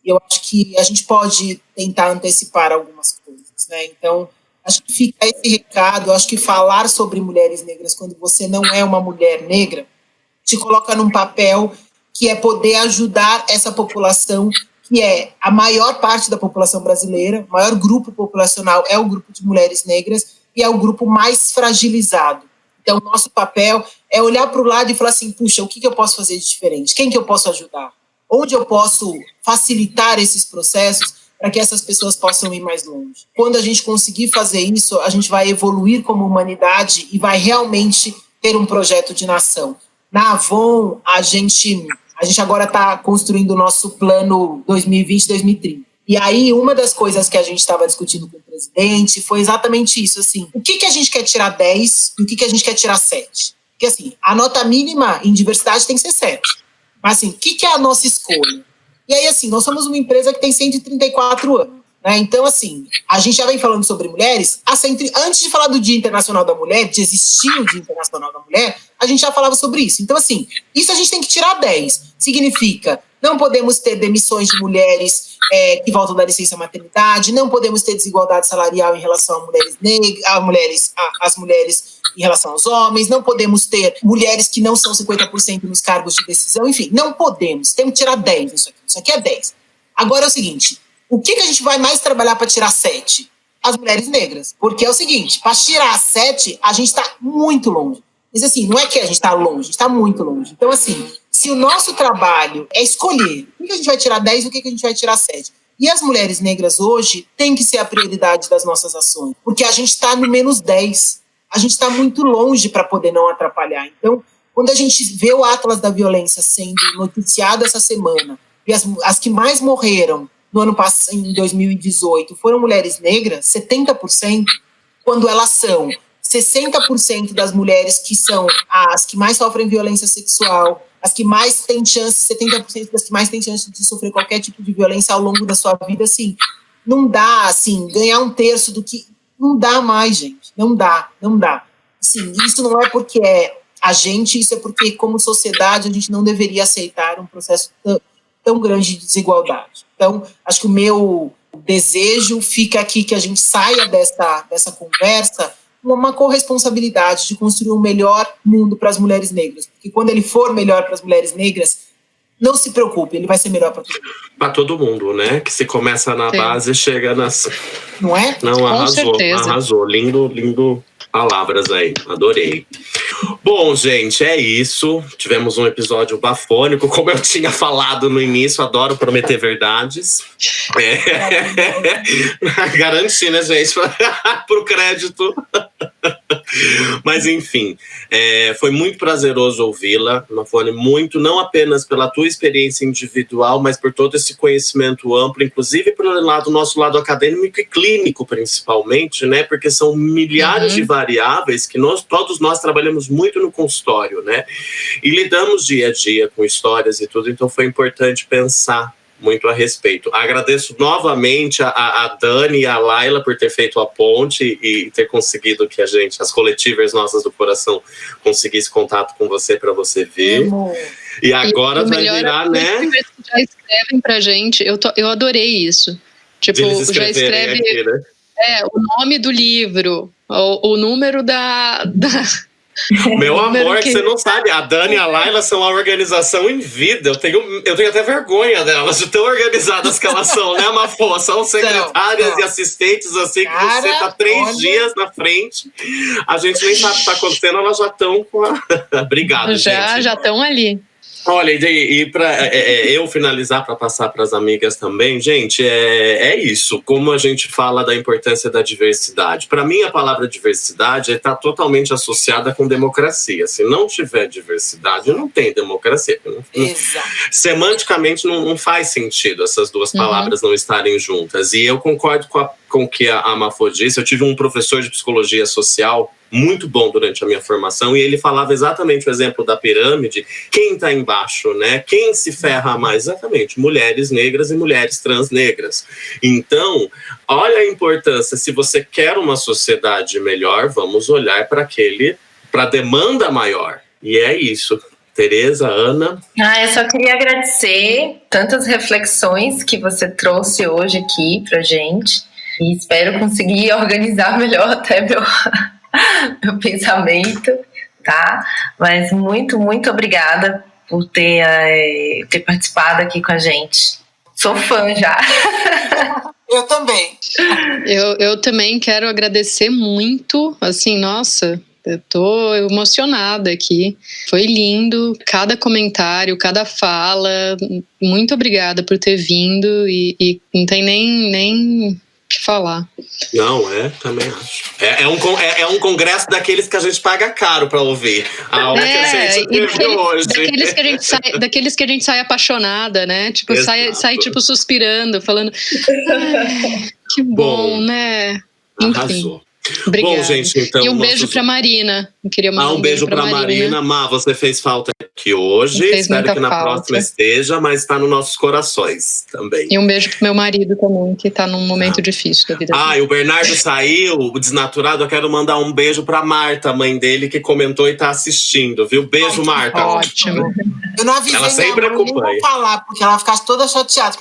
E eu acho que a gente pode tentar antecipar algumas coisas, né? Então, acho que fica esse recado. Eu acho que falar sobre mulheres negras quando você não é uma mulher negra te coloca num papel que é poder ajudar essa população, que é a maior parte da população brasileira, o maior grupo populacional é o grupo de mulheres negras e é o grupo mais fragilizado. Então, nosso papel é olhar para o lado e falar assim, puxa, o que eu posso fazer de diferente? Quem que eu posso ajudar? Onde eu posso facilitar esses processos para que essas pessoas possam ir mais longe. Quando a gente conseguir fazer isso, a gente vai evoluir como humanidade e vai realmente ter um projeto de nação. Na Avon, a gente agora está construindo o nosso plano 2020-2030. E aí, uma das coisas que a gente estava discutindo com o presidente foi exatamente isso, assim, o que a gente quer tirar 10 e o que a gente quer tirar 7? Porque, assim, a nota mínima em diversidade tem que ser 7. Mas, assim, o que é a nossa escolha? E aí, assim, nós somos uma empresa que tem 134 anos, né? Então, assim, a gente já vem falando sobre mulheres, antes de falar do Dia Internacional da Mulher, de existir o Dia Internacional da Mulher, a gente já falava sobre isso. Então, assim, isso a gente tem que tirar 10. Significa, não podemos ter demissões de mulheres que voltam da licença maternidade, não podemos ter desigualdade salarial em relação a mulheres negras, as mulheres em relação aos homens, não podemos ter mulheres que não são 50% nos cargos de decisão, enfim, não podemos, temos que tirar 10 isso aqui é 10. Agora é o seguinte, o que a gente vai mais trabalhar para tirar 7? As mulheres negras, porque é o seguinte, para tirar 7, a gente está muito longe. Mas assim, não é que a gente está longe, a gente está muito longe. Então assim, se o nosso trabalho é escolher o que a gente vai tirar 10 e o que a gente vai tirar 7, E as mulheres negras hoje têm que ser a prioridade das nossas ações, porque a gente está no menos 10. A gente está muito longe para poder não atrapalhar. Então, quando a gente vê o Atlas da Violência sendo noticiado essa semana, e as que mais morreram no ano passado, em 2018, foram mulheres negras, 70%, quando elas são 60% das mulheres que são as que mais sofrem violência sexual, as que mais têm chance, 70% das que mais têm chance de sofrer qualquer tipo de violência ao longo da sua vida, assim, não dá, assim, ganhar um terço do que... Não dá mais, gente. Não dá. Assim, isso não é porque é a gente, isso é porque, como sociedade, a gente não deveria aceitar um processo tão grande de desigualdade. Então, acho que o meu desejo fica aqui que a gente saia dessa conversa com uma corresponsabilidade de construir um melhor mundo para as mulheres negras. Porque quando ele for melhor para as mulheres negras, não se preocupe, ele vai ser melhor para todo mundo. Para todo mundo, né? Que se começa na base, chega nas... Não é? Não, arrasou. Lindo palavras aí, adorei. Bom, gente, é isso. Tivemos um episódio bafônico, como eu tinha falado no início, adoro prometer verdades. Garanti, né, gente? Pro crédito. Mas, enfim, foi muito prazeroso ouvi-la, Mafone, muito, não apenas pela tua experiência individual, mas por todo esse conhecimento amplo, inclusive pelo nosso lado acadêmico e clínico, principalmente, né? Porque são milhares de variáveis que todos nós trabalhamos muito no consultório, né? E lidamos dia a dia com histórias e tudo, então foi importante pensar muito a respeito. Agradeço novamente a Dani e a Laila por ter feito a ponte e ter conseguido que as coletivas nossas do coração conseguisse contato com você para você ver. E agora vai virar, né? Já escrevem pra gente, eu adorei isso. Tipo, já escreve aqui, né? O nome do livro, o número da... Meu amor, que você não sabe, a Dani e a Laila são a organização em vida. Eu tenho até vergonha delas, de tão organizadas que elas são, né, Mafô? São secretárias e assistentes, assim, que você tá 3 dias na frente. A gente nem sabe o que tá acontecendo, elas já estão com a... Obrigado, gente. Já estão ali. Olha, e para eu finalizar, para passar para as amigas também, gente, é isso. Como a gente fala da importância da diversidade. Para mim, a palavra diversidade está totalmente associada com democracia. Se não tiver diversidade, não tem democracia. Semanticamente, não faz sentido essas duas palavras não estarem juntas. E eu concordo com o que a Mafô disse. Eu tive um professor de psicologia social muito bom durante a minha formação, e ele falava exatamente o exemplo da pirâmide, quem está embaixo, né? Quem se ferra mais? Exatamente, mulheres negras e mulheres transnegras. Então, olha a importância, se você quer uma sociedade melhor, vamos olhar para a demanda maior, e é isso. Tereza, Ana? Eu só queria agradecer tantas reflexões que você trouxe hoje aqui pra gente, e espero conseguir organizar melhor até meu pensamento, tá? Mas muito, muito obrigada por ter participado aqui com a gente. Sou fã já. Eu também. Eu também quero agradecer muito, assim, nossa, eu tô emocionada aqui. Foi lindo, cada comentário, cada fala. Muito obrigada por ter vindo e não tem nem que falar. Não, também acho. É um congresso daqueles que a gente paga caro para ouvir. A hora que a gente teve hoje. Daqueles que a gente sai apaixonada, né? Tipo, sai tipo suspirando, falando que bom, né? Enfim. Arrasou. Obrigada. Bom, gente, então, e um beijo pra Marina. Eu queria mandar um beijo pra Marina. Má, você fez falta aqui hoje. Espero que na próxima esteja, mas está nos nossos corações também. E um beijo pro meu marido também, que tá num momento difícil da vida dele. E o Bernardo saiu, o desnaturado. Eu quero mandar um beijo pra Marta, mãe dele, que comentou e tá assistindo, viu? Beijo, Marta. Ótimo. Eu não avisei ela sempre minha mãe, nem vou falar, porque ela ficasse toda chateada.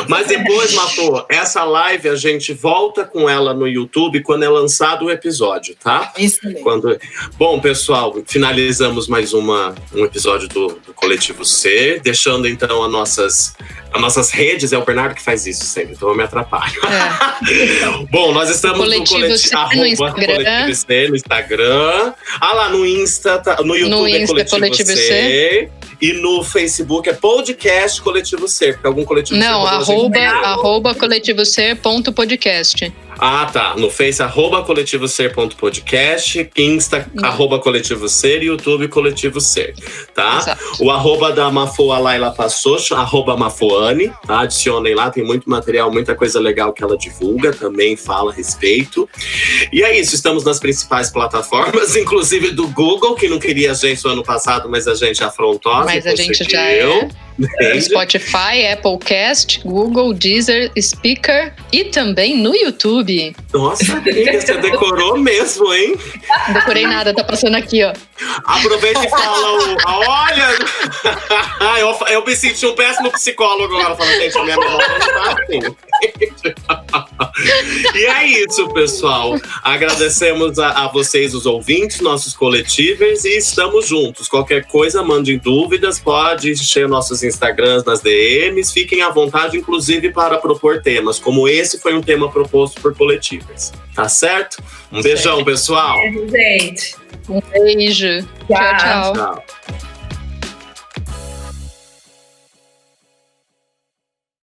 Mas depois, Mafô, essa live a gente volta com ela no YouTube quando é lançado o episódio, tá? Excelente. Bom, pessoal, finalizamos mais um episódio do Coletivo C, deixando então as nossas redes. É o Bernardo que faz isso sempre, então eu me atrapalho. Bom, nós estamos Coletivo C no Instagram. No Instagram. Lá no Insta, no YouTube é Coletivo C. E no Facebook é Podcast Coletivo Ser, porque algum coletivo Não, ser. @coletivoser.podcast. Ah, tá. No Face, @coletivoser.podcast, Insta, @coletivoser e YouTube Coletivo Ser, tá? Exato. O @ da Mafô, a Laila passou, @Mafoane, tá? Adicionem lá, tem muito material, muita coisa legal que ela divulga, também fala a respeito. E é isso, estamos nas principais plataformas, inclusive do Google, que não queria a gente no ano passado, mas a gente afrontou. Mas a gente já é. Spotify, Applecast, Google, Deezer, Speaker e também no YouTube. Nossa, amiga, você decorou mesmo, hein? Não decorei nada, tá passando aqui, ó. Aproveita e fala olha, eu me senti um péssimo psicólogo agora, falando, gente, a minha memória não tá assim. E é isso, pessoal. Agradecemos a vocês, os ouvintes, nossos coletivers, e estamos juntos. Qualquer coisa, mandem dúvidas, pode encher nossos Instagrams nas DMs, fiquem à vontade, inclusive para propor temas, como esse foi um tema proposto por coletivers. Tá certo? Um beijão, pessoal. Gente. Um beijo. Tchau, tchau. Tchau.